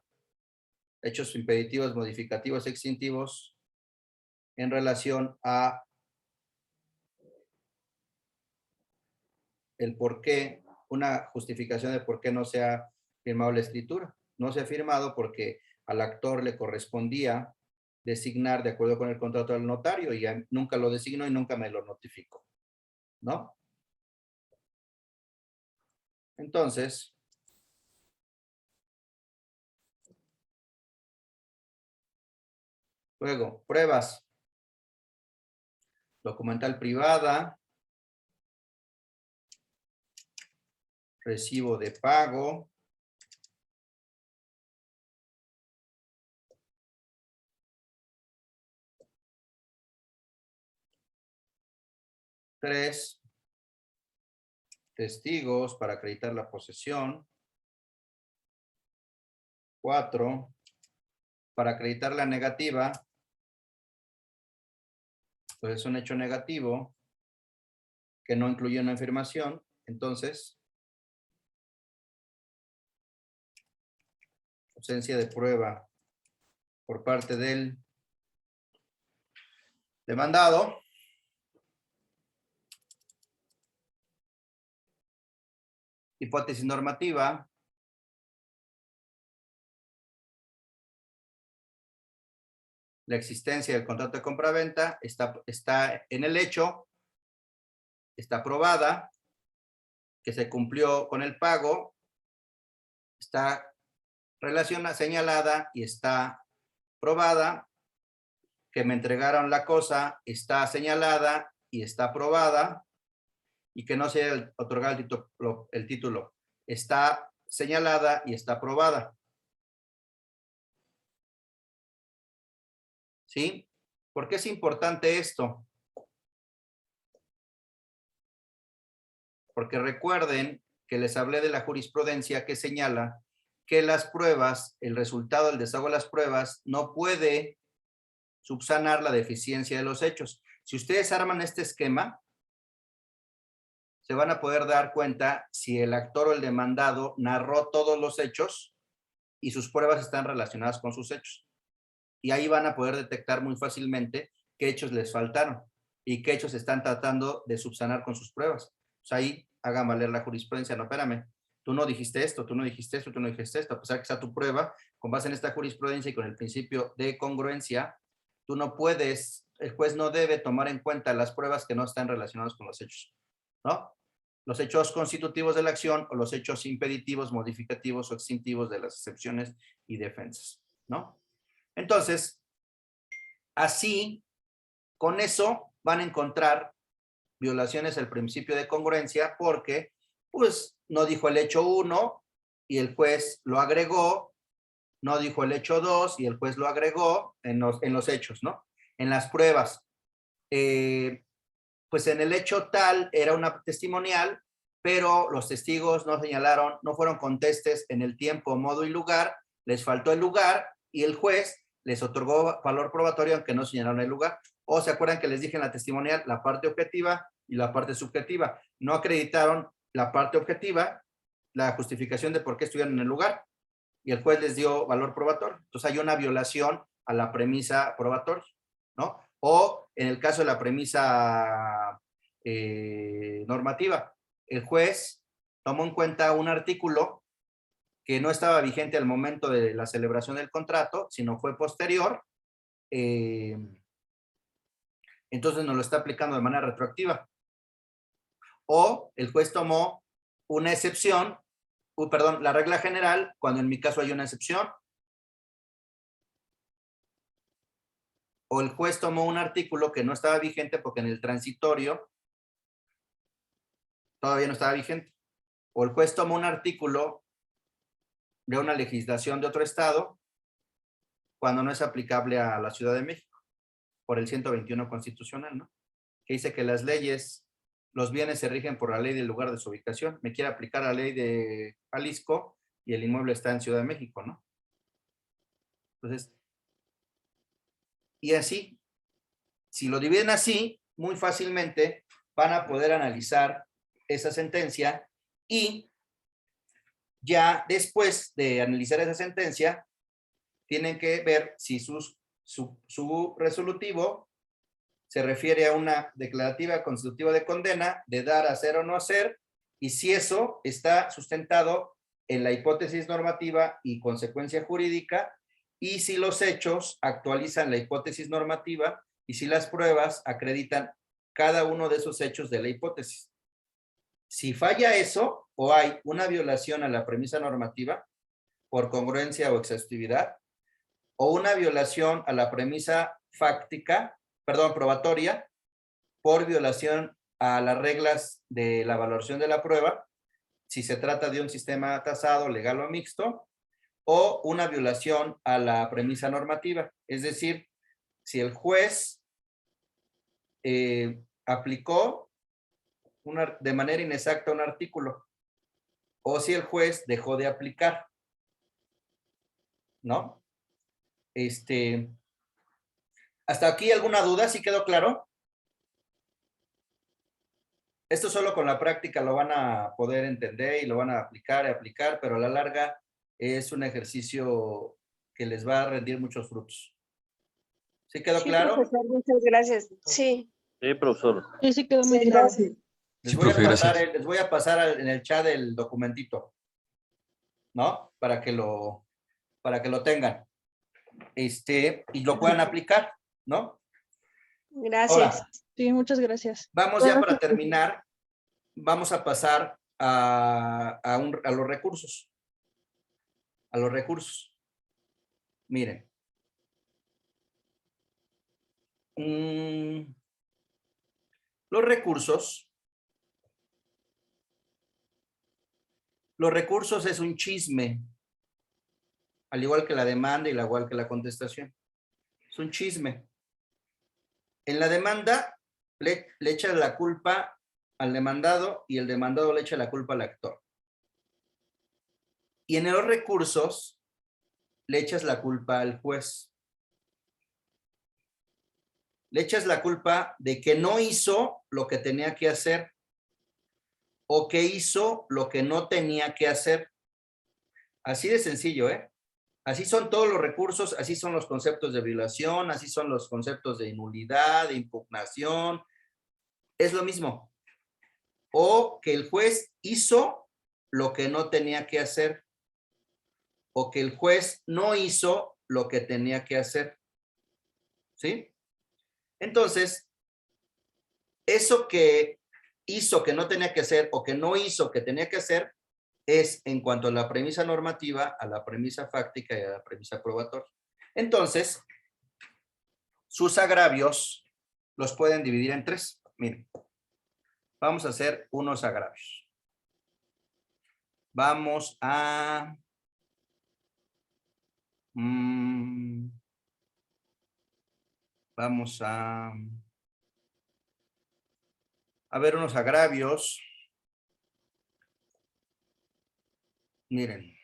hechos impeditivos, modificativos, extintivos en relación a el por qué, una justificación de por qué no se ha firmado la escritura. No se ha firmado porque al actor le correspondía designar de acuerdo con el contrato del notario y nunca lo designó y nunca me lo notificó, ¿no? Entonces, luego, pruebas. Documental privada. Recibo de pago. Tres, testigos para acreditar la posesión. 4, para acreditar la negativa, pues es un hecho negativo que no incluye una afirmación, entonces ausencia de prueba por parte del demandado. Hipótesis normativa. La existencia del contrato de compraventa está en el hecho, está probada, que se cumplió con el pago, está señalada y está probada, que me entregaron la cosa, está señalada y está probada, y que no se haya otorgado el título, está señalada y está probada. ¿Sí? ¿Por qué es importante esto? Porque recuerden que les hablé de la jurisprudencia que señala que las pruebas, el resultado del desahogo de las pruebas, no puede subsanar la deficiencia de los hechos. Si ustedes arman este esquema, se van a poder dar cuenta si el actor o el demandado narró todos los hechos y sus pruebas están relacionadas con sus hechos. Y ahí van a poder detectar muy fácilmente qué hechos les faltaron y qué hechos están tratando de subsanar con sus pruebas. Pues ahí hagan valer la jurisprudencia. No, espérame, tú no dijiste esto, tú no dijiste esto, tú no dijiste esto. A pesar que está tu prueba, con base en esta jurisprudencia y con el principio de congruencia, tú no puedes, el juez no debe tomar en cuenta las pruebas que no están relacionadas con los hechos, ¿no? Los hechos constitutivos de la acción o los hechos impeditivos, modificativos o extintivos de las excepciones y defensas, ¿no? Entonces, así, con eso van a encontrar violaciones al principio de congruencia porque, pues, no dijo el hecho 1 y el juez lo agregó, no dijo el hecho 2 y el juez lo agregó en los hechos, ¿no? En las pruebas. Pues en el hecho tal era una testimonial, pero los testigos no señalaron, no fueron contestes en el tiempo, modo y lugar, les faltó el lugar y el juez les otorgó valor probatorio aunque no señalaron el lugar. O se acuerdan que les dije en la testimonial la parte objetiva y la parte subjetiva. No acreditaron la parte objetiva, la justificación de por qué estuvieron en el lugar y el juez les dio valor probatorio. Entonces hay una violación a la premisa probatoria, ¿no? O en el caso de la premisa normativa, el juez tomó en cuenta un artículo que no estaba vigente al momento de la celebración del contrato, sino fue posterior, entonces nos lo está aplicando de manera retroactiva. O el juez tomó una excepción, perdón, la regla general, cuando en mi caso hay una excepción. O el juez tomó un artículo que no estaba vigente porque en el transitorio todavía no estaba vigente. O el juez tomó un artículo de una legislación de otro estado cuando no es aplicable a la Ciudad de México, por el 121 constitucional, ¿no? Que dice que las leyes, los bienes se rigen por la ley del lugar de su ubicación. Me quiere aplicar la ley de Jalisco y el inmueble está en Ciudad de México, ¿no? Entonces, y así, si lo dividen así, muy fácilmente van a poder analizar esa sentencia y ya después de analizar esa sentencia, tienen que ver si su resolutivo se refiere a una declarativa constitutiva de condena, de dar, hacer o no hacer, y si eso está sustentado en la hipótesis normativa y consecuencia jurídica, y si los hechos actualizan la hipótesis normativa, y si las pruebas acreditan cada uno de esos hechos de la hipótesis. Si falla eso, o hay una violación a la premisa normativa por congruencia o exhaustividad, o una violación a la premisa fáctica, perdón, probatoria, por violación a las reglas de la valoración de la prueba, si se trata de un sistema tasado, legal o mixto, o una violación a la premisa normativa. Es decir, si el juez aplicó de manera inexacta un artículo, o si el juez dejó de aplicar, ¿no? ¿Hasta aquí alguna duda? ¿Sí quedó claro? Esto solo con la práctica lo van a poder entender y lo van a aplicar, pero a la larga es un ejercicio que les va a rendir muchos frutos. ¿Sí quedó Sí, claro? profesor, muchas gracias. Sí, Sí, profesor. Sí, sí quedó muy sí, claro. gracias. Les Sí, voy a profe, pasar, gracias. les voy a pasar en el chat el documentito, ¿no? Para que lo tengan. Y lo puedan aplicar, ¿no? Gracias. Ahora, Sí, muchas gracias. vamos ya para terminar, vamos a pasar a los recursos. A los recursos. Miren. Los recursos es un chisme, al igual que la demanda y al igual que la contestación. Es un chisme. En la demanda le echa la culpa al demandado y el demandado le echa la culpa al actor. Y en los recursos le echas la culpa al juez. Le echas la culpa de que no hizo lo que tenía que hacer o que hizo lo que no tenía que hacer. Así de sencillo, ¿eh? Así son todos los recursos, así son los conceptos de violación, así son los conceptos de nulidad, de impugnación. Es lo mismo. O que el juez hizo lo que no tenía que hacer. O que el juez no hizo lo que tenía que hacer. ¿Sí? Entonces, eso que hizo que no tenía que hacer o que no hizo que tenía que hacer es en cuanto a la premisa normativa, a la premisa fáctica y a la premisa probatoria. Entonces, sus agravios los pueden dividir en tres. Miren, vamos a hacer unos agravios. Vamos a... vamos a ver unos agravios. Miren.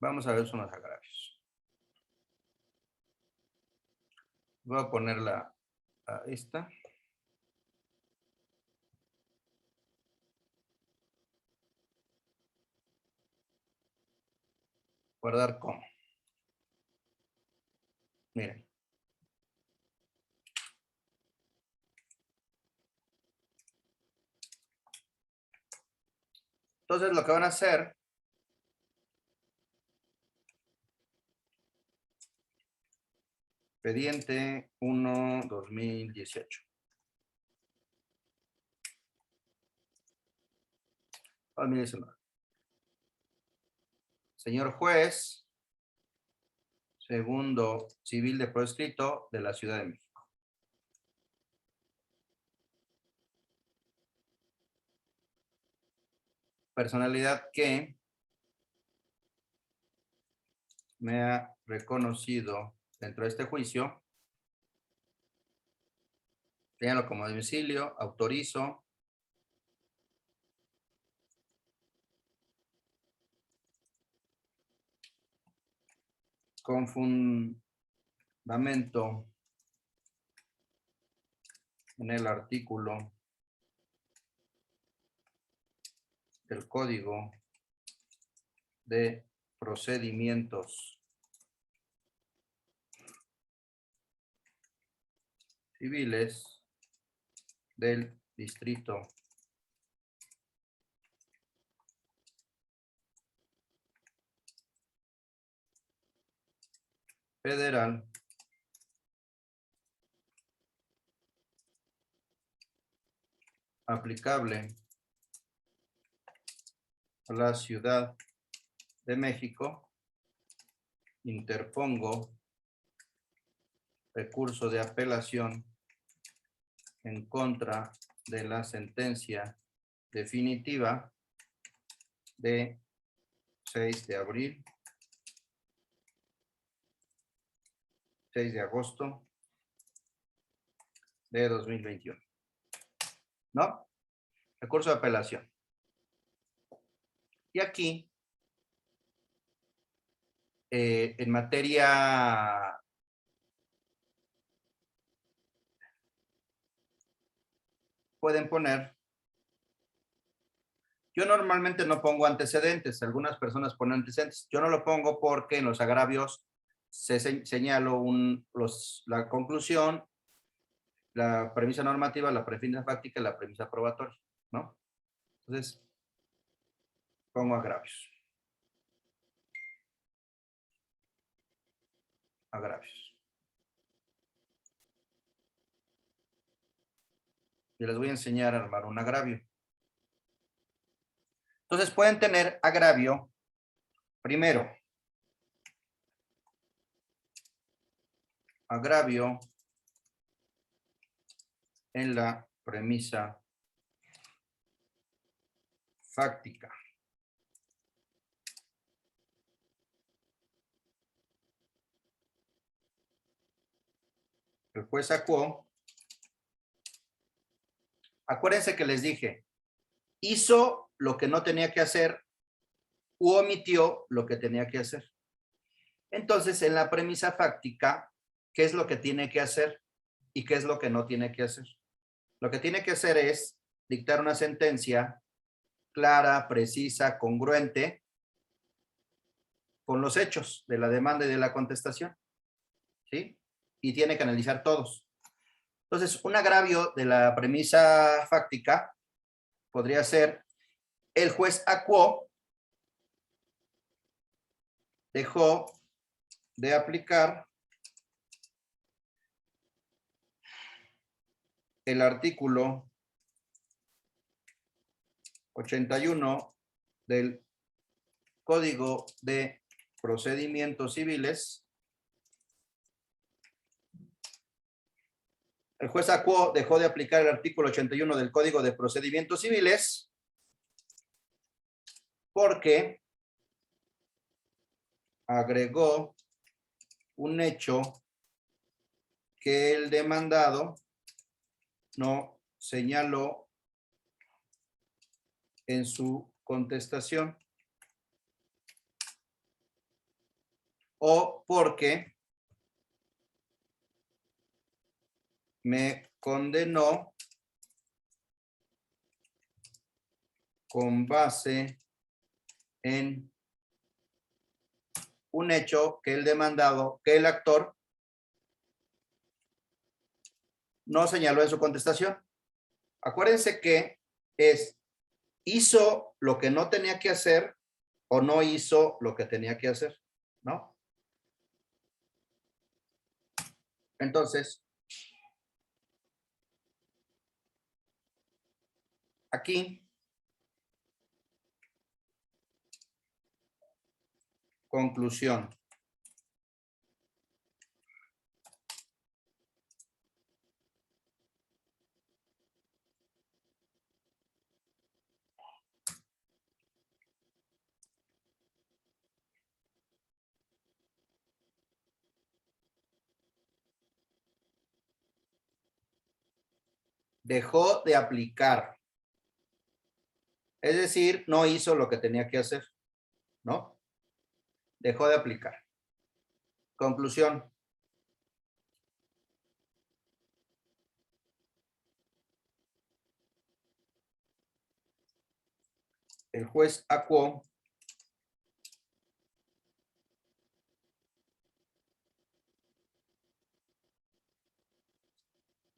Vamos a ver unos agravios. Voy a ponerla a esta. Guardar como. Miren. Entonces lo que van a hacer expediente 1/2018. Señor juez, segundo civil de proscrito de la Ciudad de México. Personalidad que me ha reconocido dentro de este juicio. Ténganlo como domicilio, autorizo. Con fundamento en el artículo del Código de Procedimientos Civiles del Distrito Federal, aplicable a la Ciudad de México, interpongo recurso de apelación en contra de la sentencia definitiva de 6 de abril, 6 de agosto de 2021. ¿No? Recurso de apelación. Y aquí, en materia pueden poner. Yo normalmente no pongo antecedentes, algunas personas ponen antecedentes. Yo no lo pongo porque en los agravios señalo la conclusión, la premisa normativa, la premisa fáctica y la premisa probatoria, ¿no? Entonces, pongo agravios. Agravios. Y les voy a enseñar a armar un agravio. Entonces pueden tener agravio, primero, agravio en la premisa fáctica. El juez acuó. Acuérdense que les dije, hizo lo que no tenía que hacer u omitió lo que tenía que hacer. Entonces, en la premisa fáctica, ¿qué es lo que tiene que hacer y qué es lo que no tiene que hacer? Lo que tiene que hacer es dictar una sentencia clara, precisa, congruente con los hechos de la demanda y de la contestación, ¿sí? Y tiene que analizar todos. Entonces, un agravio de la premisa fáctica podría ser: el juez acuó, dejó de aplicar el artículo 81 del Código de Procedimientos Civiles. El juez acuó, dejó de aplicar el artículo 81 del Código de Procedimientos Civiles porque agregó un hecho que el demandado no señaló en su contestación, o porque me condenó con base en un hecho que el demandado, que el actor no señaló en su contestación. Acuérdense que hizo lo que no tenía que hacer o no hizo lo que tenía que hacer, ¿no? Entonces, aquí, conclusión. Dejó de aplicar. Es decir, no hizo lo que tenía que hacer, ¿no? Dejó de aplicar. Conclusión. El juez acuó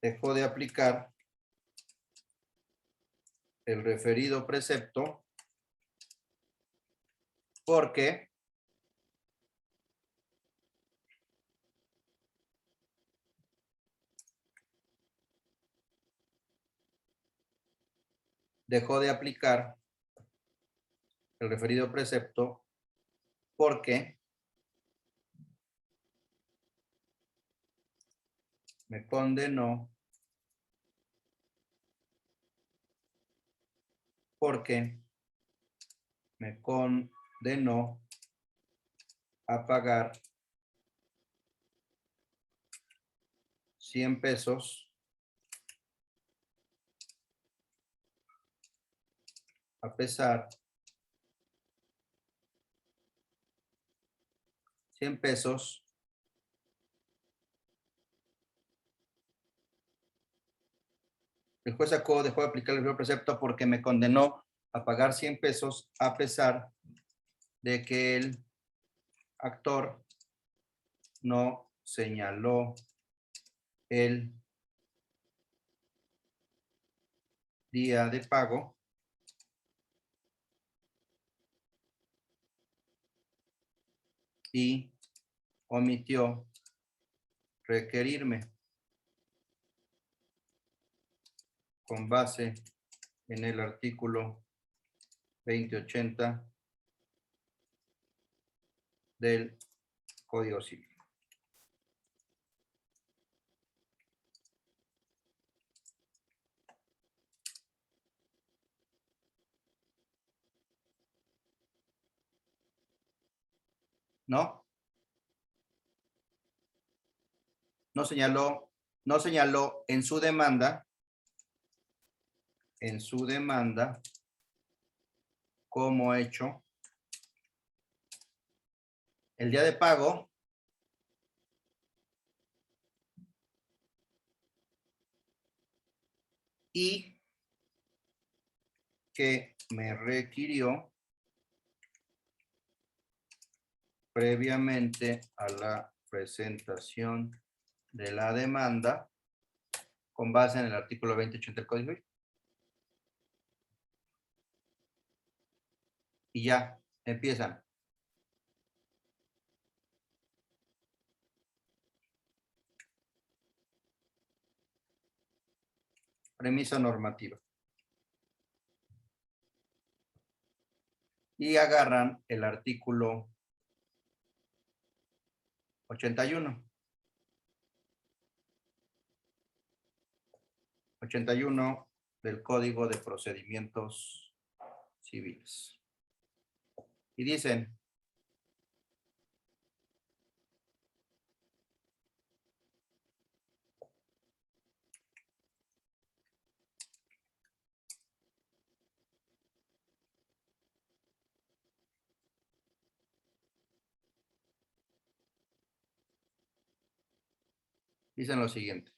dejó de aplicar el referido precepto porque dejó de aplicar el referido precepto porque me condenó, porque me condenó a pagar 100 pesos a pesar 100 pesos El juez sacó, dejó de aplicar el primer precepto porque me condenó a pagar 100 pesos a pesar de que el actor no señaló el día de pago y omitió requerirme con base en el artículo 2080 del Código Civil. ¿No? No señaló en su demanda como hecho el día de pago y que me requirió previamente a la presentación de la demanda con base en el artículo 2080 del Código Civil. Y ya, empiezan. Premisa normativa. Y agarran el artículo 81. 81 del Código de Procedimientos Civiles. Y dicen, lo siguiente.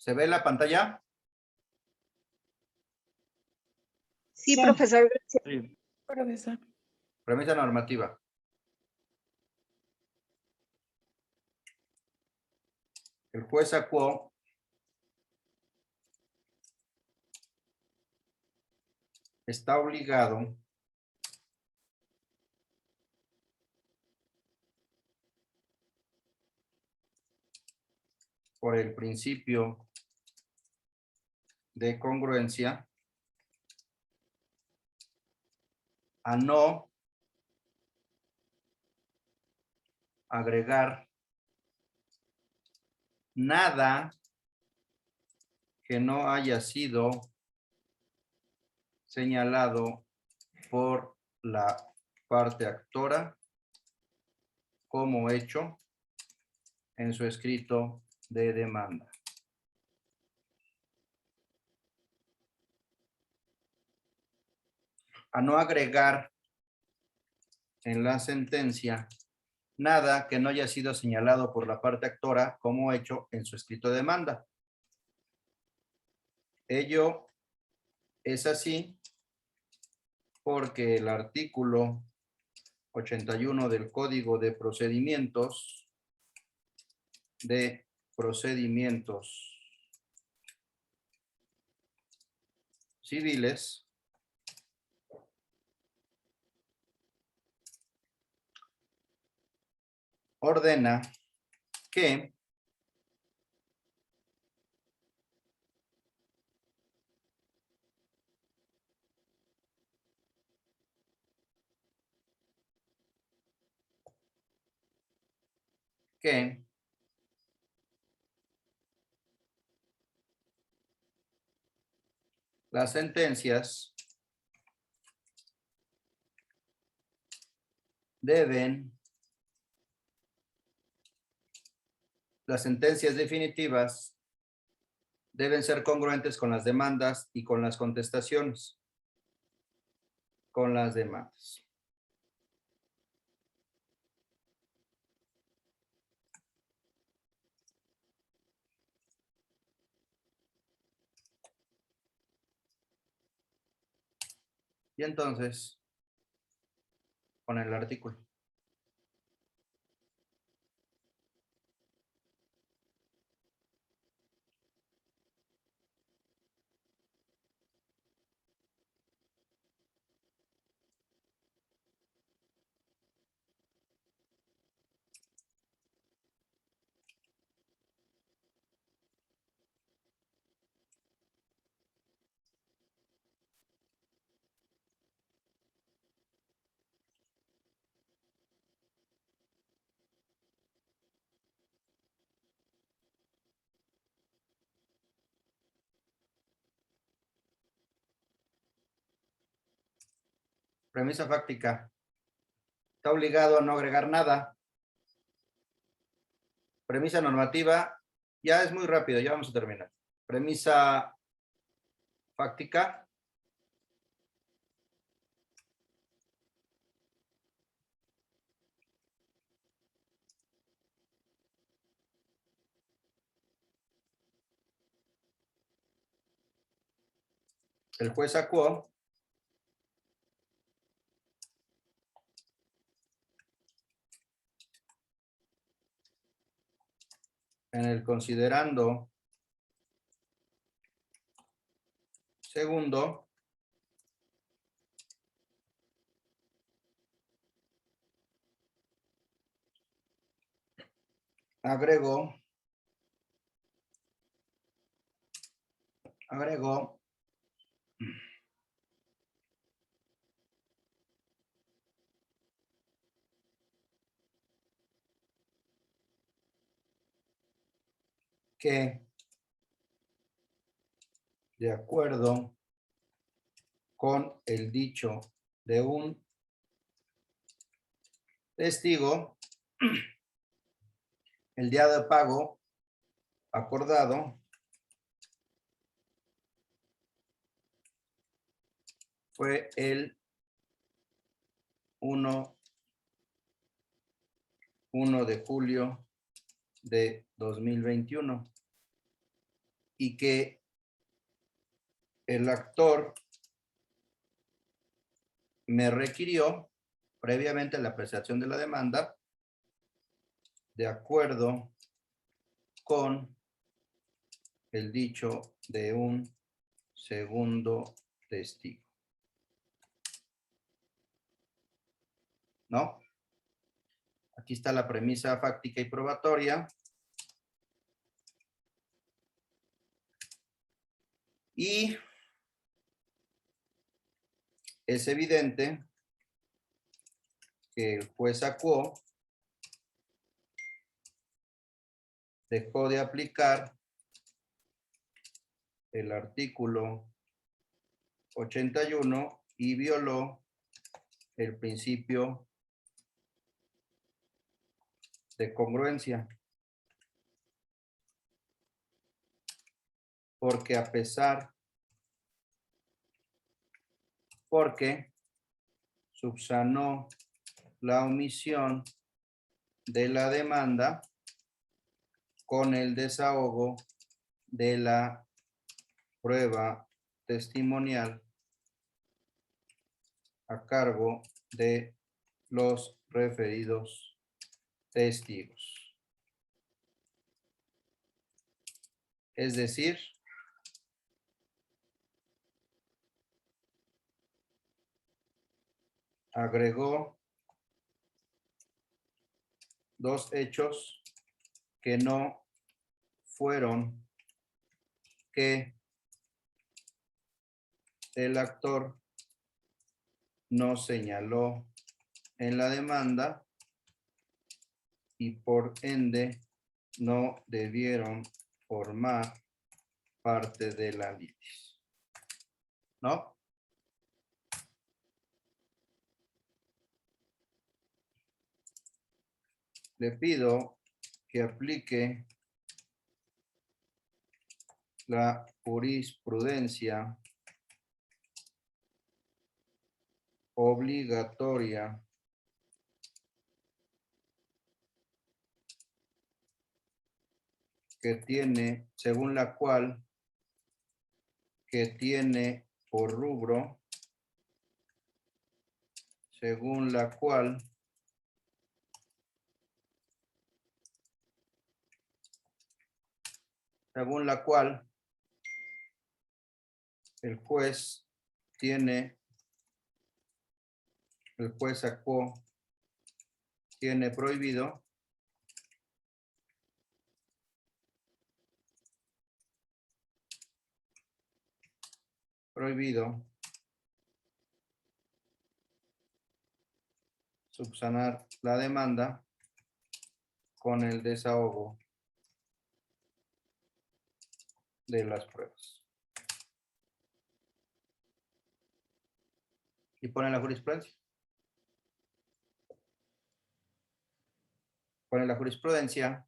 ¿Se ve la pantalla? Sí, Sí. profesor. Sí. Profesor. Premisa normativa. El juez sacó está obligado por el principio de congruencia a no agregar nada que no haya sido señalado por la parte actora como hecho en su escrito de demanda. A no agregar en la sentencia nada que no haya sido señalado por la parte actora como hecho en su escrito de demanda. Ello es así porque el artículo 81 del Código de Procedimientos Civiles ordena que las sentencias las sentencias definitivas deben ser congruentes con las demandas y con las contestaciones. Con las demandas. Y entonces, con el artículo. Premisa fáctica. Está obligado a no agregar nada. Premisa normativa. Ya es muy rápido, ya vamos a terminar. Premisa fáctica. El juez acuó en el considerando segundo agregó que de acuerdo con el dicho de un testigo, el día de pago acordado fue el 1 de julio de 2021 y que el actor me requirió previamente la apreciación de la demanda de acuerdo con el dicho de un segundo testigo. ¿No? Aquí está la premisa fáctica y probatoria. Y es evidente que el juez acuó dejó de aplicar el artículo 81 y violó el principio de congruencia. Porque porque subsanó la omisión de la demanda con el desahogo de la prueba testimonial a cargo de los referidos testigos. Es decir, agregó dos hechos que no fueron que el actor no señaló en la demanda y por ende no debieron formar parte de la litis. ¿No? Le pido que aplique la jurisprudencia obligatoria que tiene, según la cual, que tiene por rubro, según la cual el juez actuó, tiene prohibido subsanar la demanda con el desahogo de las pruebas. Y pone la jurisprudencia. Pone la jurisprudencia.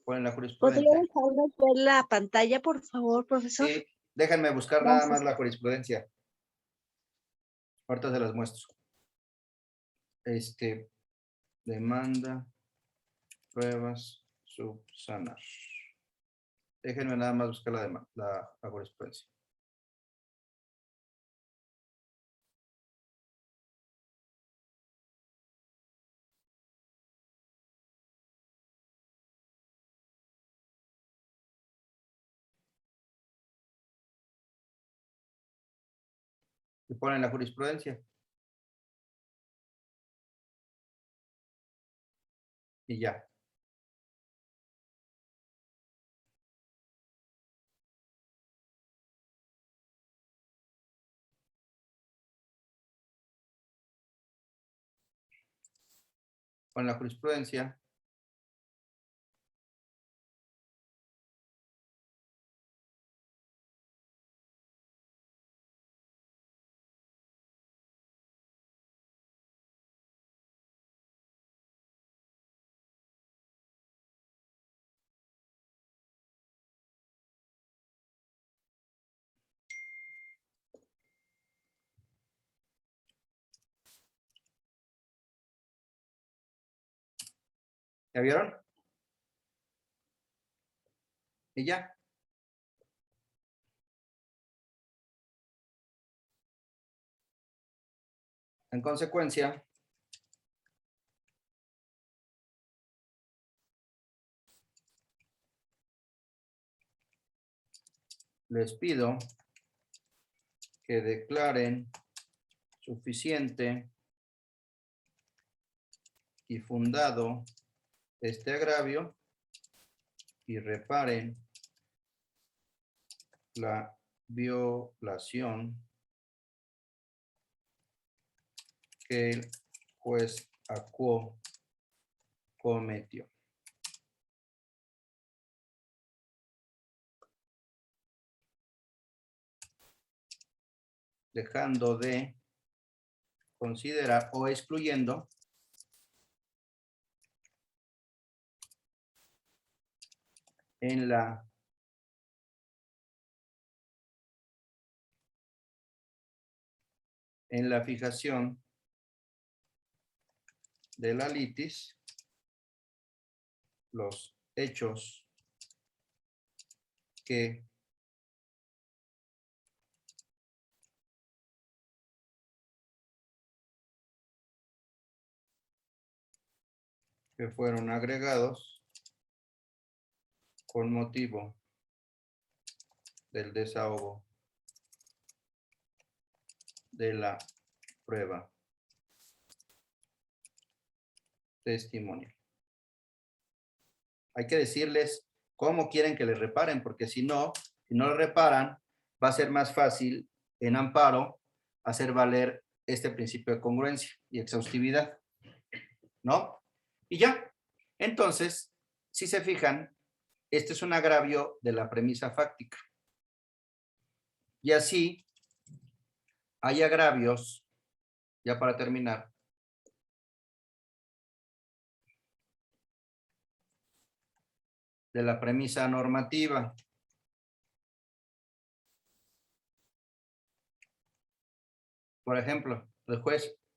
Pone la jurisprudencia. ¿Podría dejarnos ver la pantalla, por favor, profesor? Sí, déjenme buscar nada Gracias. más la jurisprudencia. Ahorita se las muestro. Demanda, pruebas, subsanar. Déjenme nada más buscar la jurisprudencia. Y ponen la jurisprudencia. Y ya. Con la jurisprudencia. ¿Ya vieron? Y ya. En consecuencia, les pido que declaren suficiente y fundado este agravio y reparen la violación que el juez actuó cometió. Dejando de considerar o excluyendo en la fijación de la litis los hechos que fueron agregados con motivo del desahogo de la prueba testimonial. Hay que decirles cómo quieren que les reparen, porque si no lo reparan, va a ser más fácil en amparo hacer valer este principio de congruencia y exhaustividad, ¿no? Y ya. Entonces, si se fijan, este es un agravio de la premisa fáctica. Y así, hay agravios, ya para terminar, de la premisa normativa. Por ejemplo,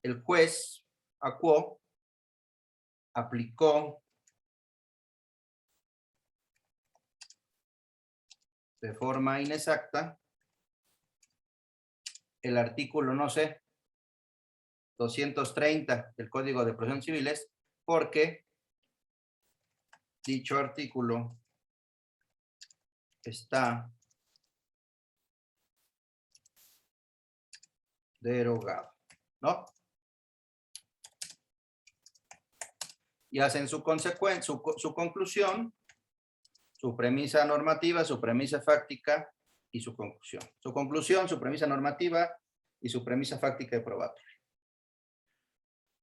el juez acuó aplicó de forma inexacta el artículo, no sé, 230 del Código de Procedimientos Civiles, porque dicho artículo está derogado, ¿no? Y hacen su conclusión, su premisa normativa, su premisa fáctica y su conclusión. Su conclusión, su premisa normativa y su premisa fáctica y probatoria.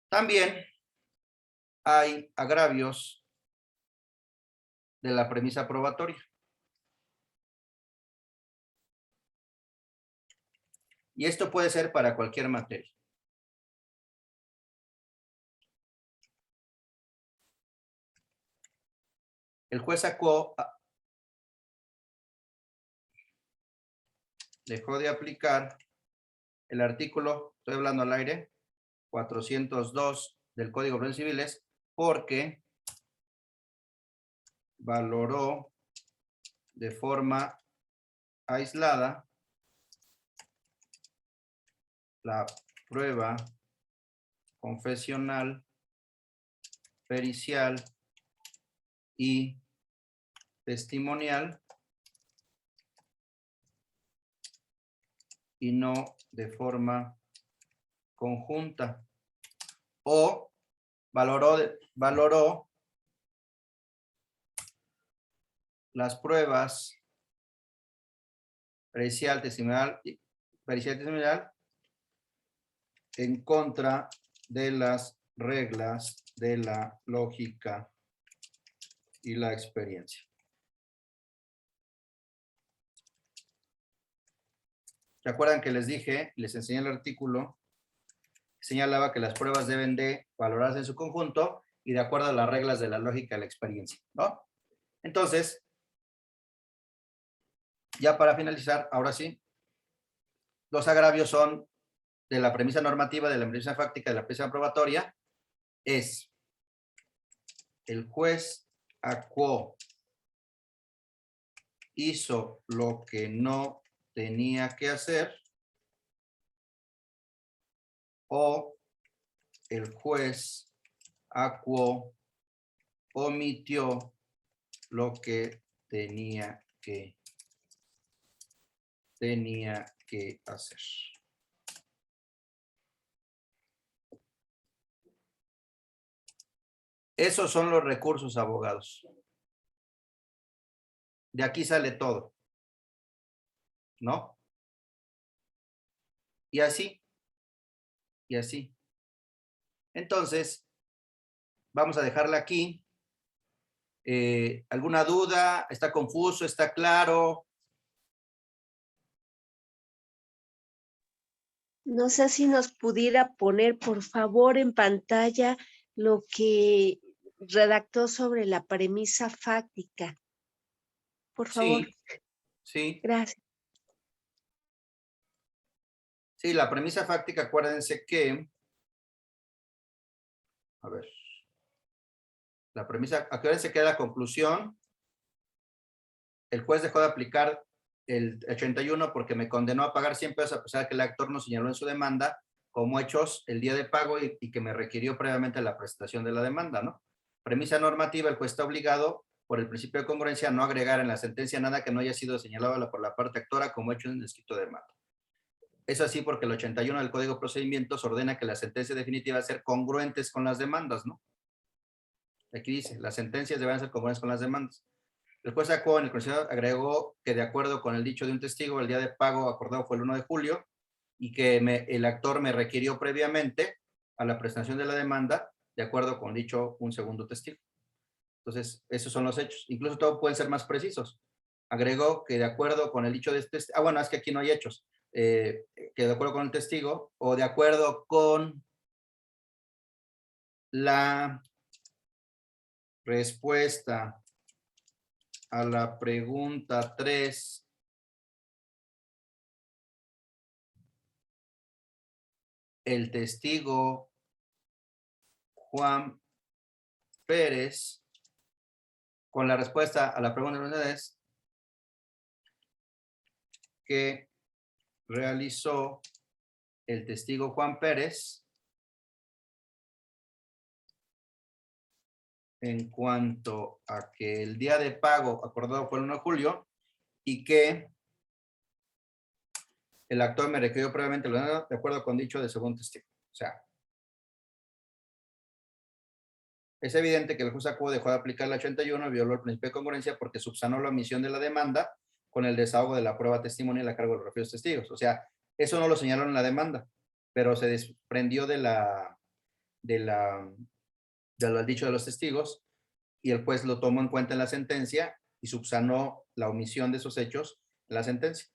También hay agravios de la premisa probatoria. Y esto puede ser para cualquier materia. El juez acuó, dejó de aplicar el artículo, estoy hablando al aire, 402 del Código de Procedimientos Civiles, porque valoró de forma aislada la prueba confesional, pericial y testimonial y no de forma conjunta, o valoró las pruebas pericial, testimonial en contra de las reglas de la lógica y la experiencia. ¿Se acuerdan que les dije, les enseñé el artículo, señalaba que las pruebas deben de valorarse en su conjunto y de acuerdo a las reglas de la lógica y la experiencia, ¿no? Entonces, ya para finalizar, ahora sí, los agravios son de la premisa normativa, de la premisa fáctica, de la premisa probatoria, es el juez acuó, hizo lo que no tenía que hacer, o el juez acuó, omitió lo que tenía que hacer. Esos son los recursos, abogados. De aquí sale todo, ¿no? Y así. Y así. Entonces, vamos a dejarla aquí. ¿Alguna duda? ¿Está confuso? ¿Está claro? No sé si nos pudiera poner, por favor, en pantalla lo que redactó sobre la premisa fáctica. Por favor. Sí, sí. Gracias. Sí, la premisa fáctica, acuérdense que, a ver, la premisa, acuérdense que la conclusión, el juez dejó de aplicar el 81 porque me condenó a pagar 100 pesos a pesar de que el actor no señaló en su demanda como hechos el día de pago y que me requirió previamente la prestación de la demanda, ¿no? Premisa normativa, el juez está obligado por el principio de congruencia a no agregar en la sentencia nada que no haya sido señalado por la parte actora como hecho en el escrito de demanda. Es así porque el 81 del Código de Procedimientos ordena que la sentencia definitiva debe ser congruentes con las demandas, ¿no? Aquí dice, las sentencias deben ser congruentes con las demandas. El juez sacó en el condicional, agregó que de acuerdo con el dicho de un testigo, el día de pago acordado fue el 1 de julio y que el actor me requirió previamente a la presentación de la demanda de acuerdo con dicho un segundo testigo. Entonces, esos son los hechos. Incluso todo pueden ser más precisos. Agregó que de acuerdo con el dicho de este... bueno, es que aquí no hay hechos. Que de acuerdo con el testigo o de acuerdo con la respuesta a la pregunta 3 el testigo Juan Pérez con la respuesta a la pregunta número 3 que realizó el testigo Juan Pérez en cuanto a que el día de pago acordado fue el 1 de julio y que el actor me requirió previamente de acuerdo con dicho de segundo testigo. O sea, es evidente que el juez sacó dejó de aplicar la 81 y violó el principio de congruencia porque subsanó la omisión de la demanda con el desahogo de la prueba testimonial a cargo de los referidos testigos. O sea, eso no lo señalaron en la demanda, pero se desprendió del dicho de los testigos y el juez lo tomó en cuenta en la sentencia y subsanó la omisión de esos hechos en la sentencia.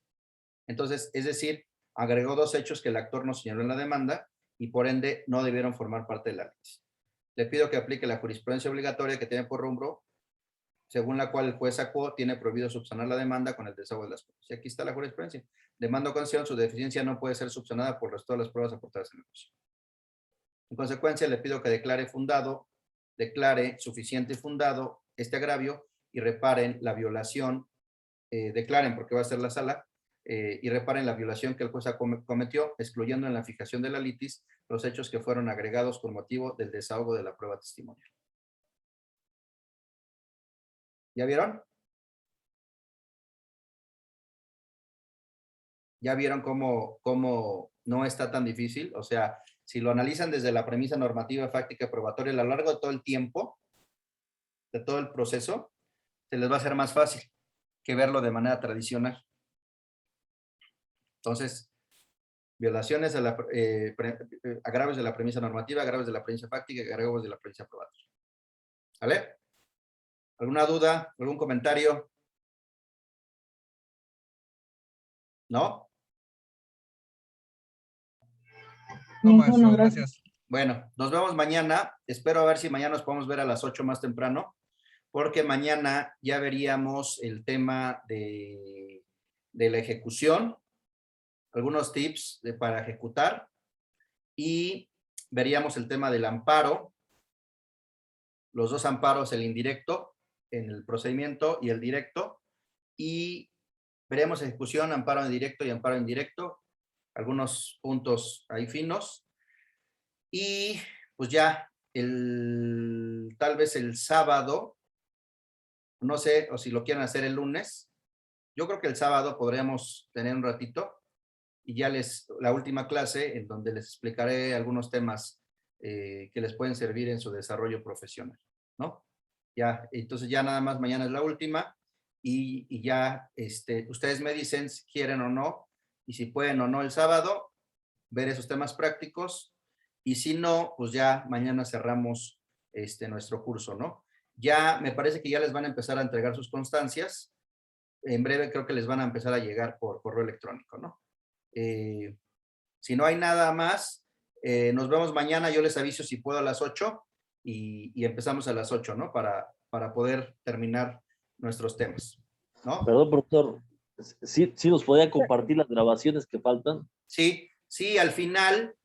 Entonces, es decir, agregó dos hechos que el actor no señaló en la demanda y por ende no debieron formar parte del análisis. Le pido que aplique la jurisprudencia obligatoria que tiene por rumbo, según la cual el juez sacó, tiene prohibido subsanar la demanda con el desahogo de las pruebas. Y aquí está la jurisprudencia. Demanda o concesión, su deficiencia no puede ser subsanada por todas las pruebas aportadas en el juicio. En consecuencia, le pido que declare suficiente y fundado este agravio y reparen la violación, declaren, porque va a ser la sala, y reparen la violación que el juez cometió, excluyendo en la fijación de la litis los hechos que fueron agregados con motivo del desahogo de la prueba testimonial. ¿Ya vieron? ¿Ya vieron cómo no está tan difícil? O sea, si lo analizan desde la premisa normativa, fáctica y probatoria a lo largo de todo el tiempo, de todo el proceso, se les va a hacer más fácil que verlo de manera tradicional. Entonces, violaciones agravios de la premisa normativa, agravios de la premisa fáctica y agravios de la premisa probatoria. ¿Vale? ¿Alguna duda? ¿Algún comentario? ¿No? No, Ninguno, maestro, gracias. gracias. Bueno, nos vemos mañana. Espero a ver si mañana nos podemos ver a las 8 más temprano, porque mañana ya veríamos el tema de la ejecución, algunos tips para ejecutar, y veríamos el tema del amparo, los dos amparos, el indirecto en el procedimiento y el directo, y veremos ejecución, amparo en directo y amparo indirecto, algunos puntos ahí finos, y pues ya tal vez el sábado, no sé, o si lo quieren hacer el lunes, yo creo que el sábado podríamos tener un ratito y ya la última clase en donde les explicaré algunos temas que les pueden servir en su desarrollo profesional, ¿no? Ya, entonces ya nada más mañana es la última y ya ustedes me dicen si quieren o no y si pueden o no el sábado ver esos temas prácticos y si no, pues ya mañana cerramos nuestro curso, ¿no? Ya me parece que ya les van a empezar a entregar sus constancias. En breve creo que les van a empezar a llegar por correo electrónico, ¿no? Si no hay nada más, nos vemos mañana. Yo les aviso si puedo a las 8 y empezamos a las 8, ¿no? Para poder terminar nuestros temas, ¿no? Perdón, profesor, ¿sí nos podría compartir las grabaciones que faltan? Sí, al final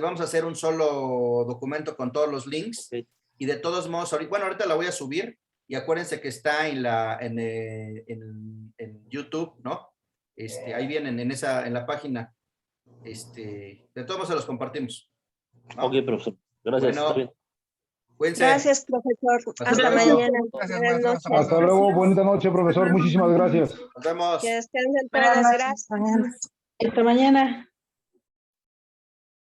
vamos a hacer un solo documento con todos los links. Okay. Y de todos modos, ahorita la voy a subir y acuérdense que está en YouTube, ¿no? Ahí vienen en la página. De todos modos se los compartimos, ¿no? Ok, profesor. Gracias. Bueno, está bien. cuídense. Gracias, profesor. Hasta Hasta luego. mañana. Gracias, Buenas maestro. noches. Hasta Hasta luego, bonita noche, profesor. Muchísimas gracias. Nos vemos. Que descansen Buenas todos. noches. Gracias. Mañana. Hasta mañana.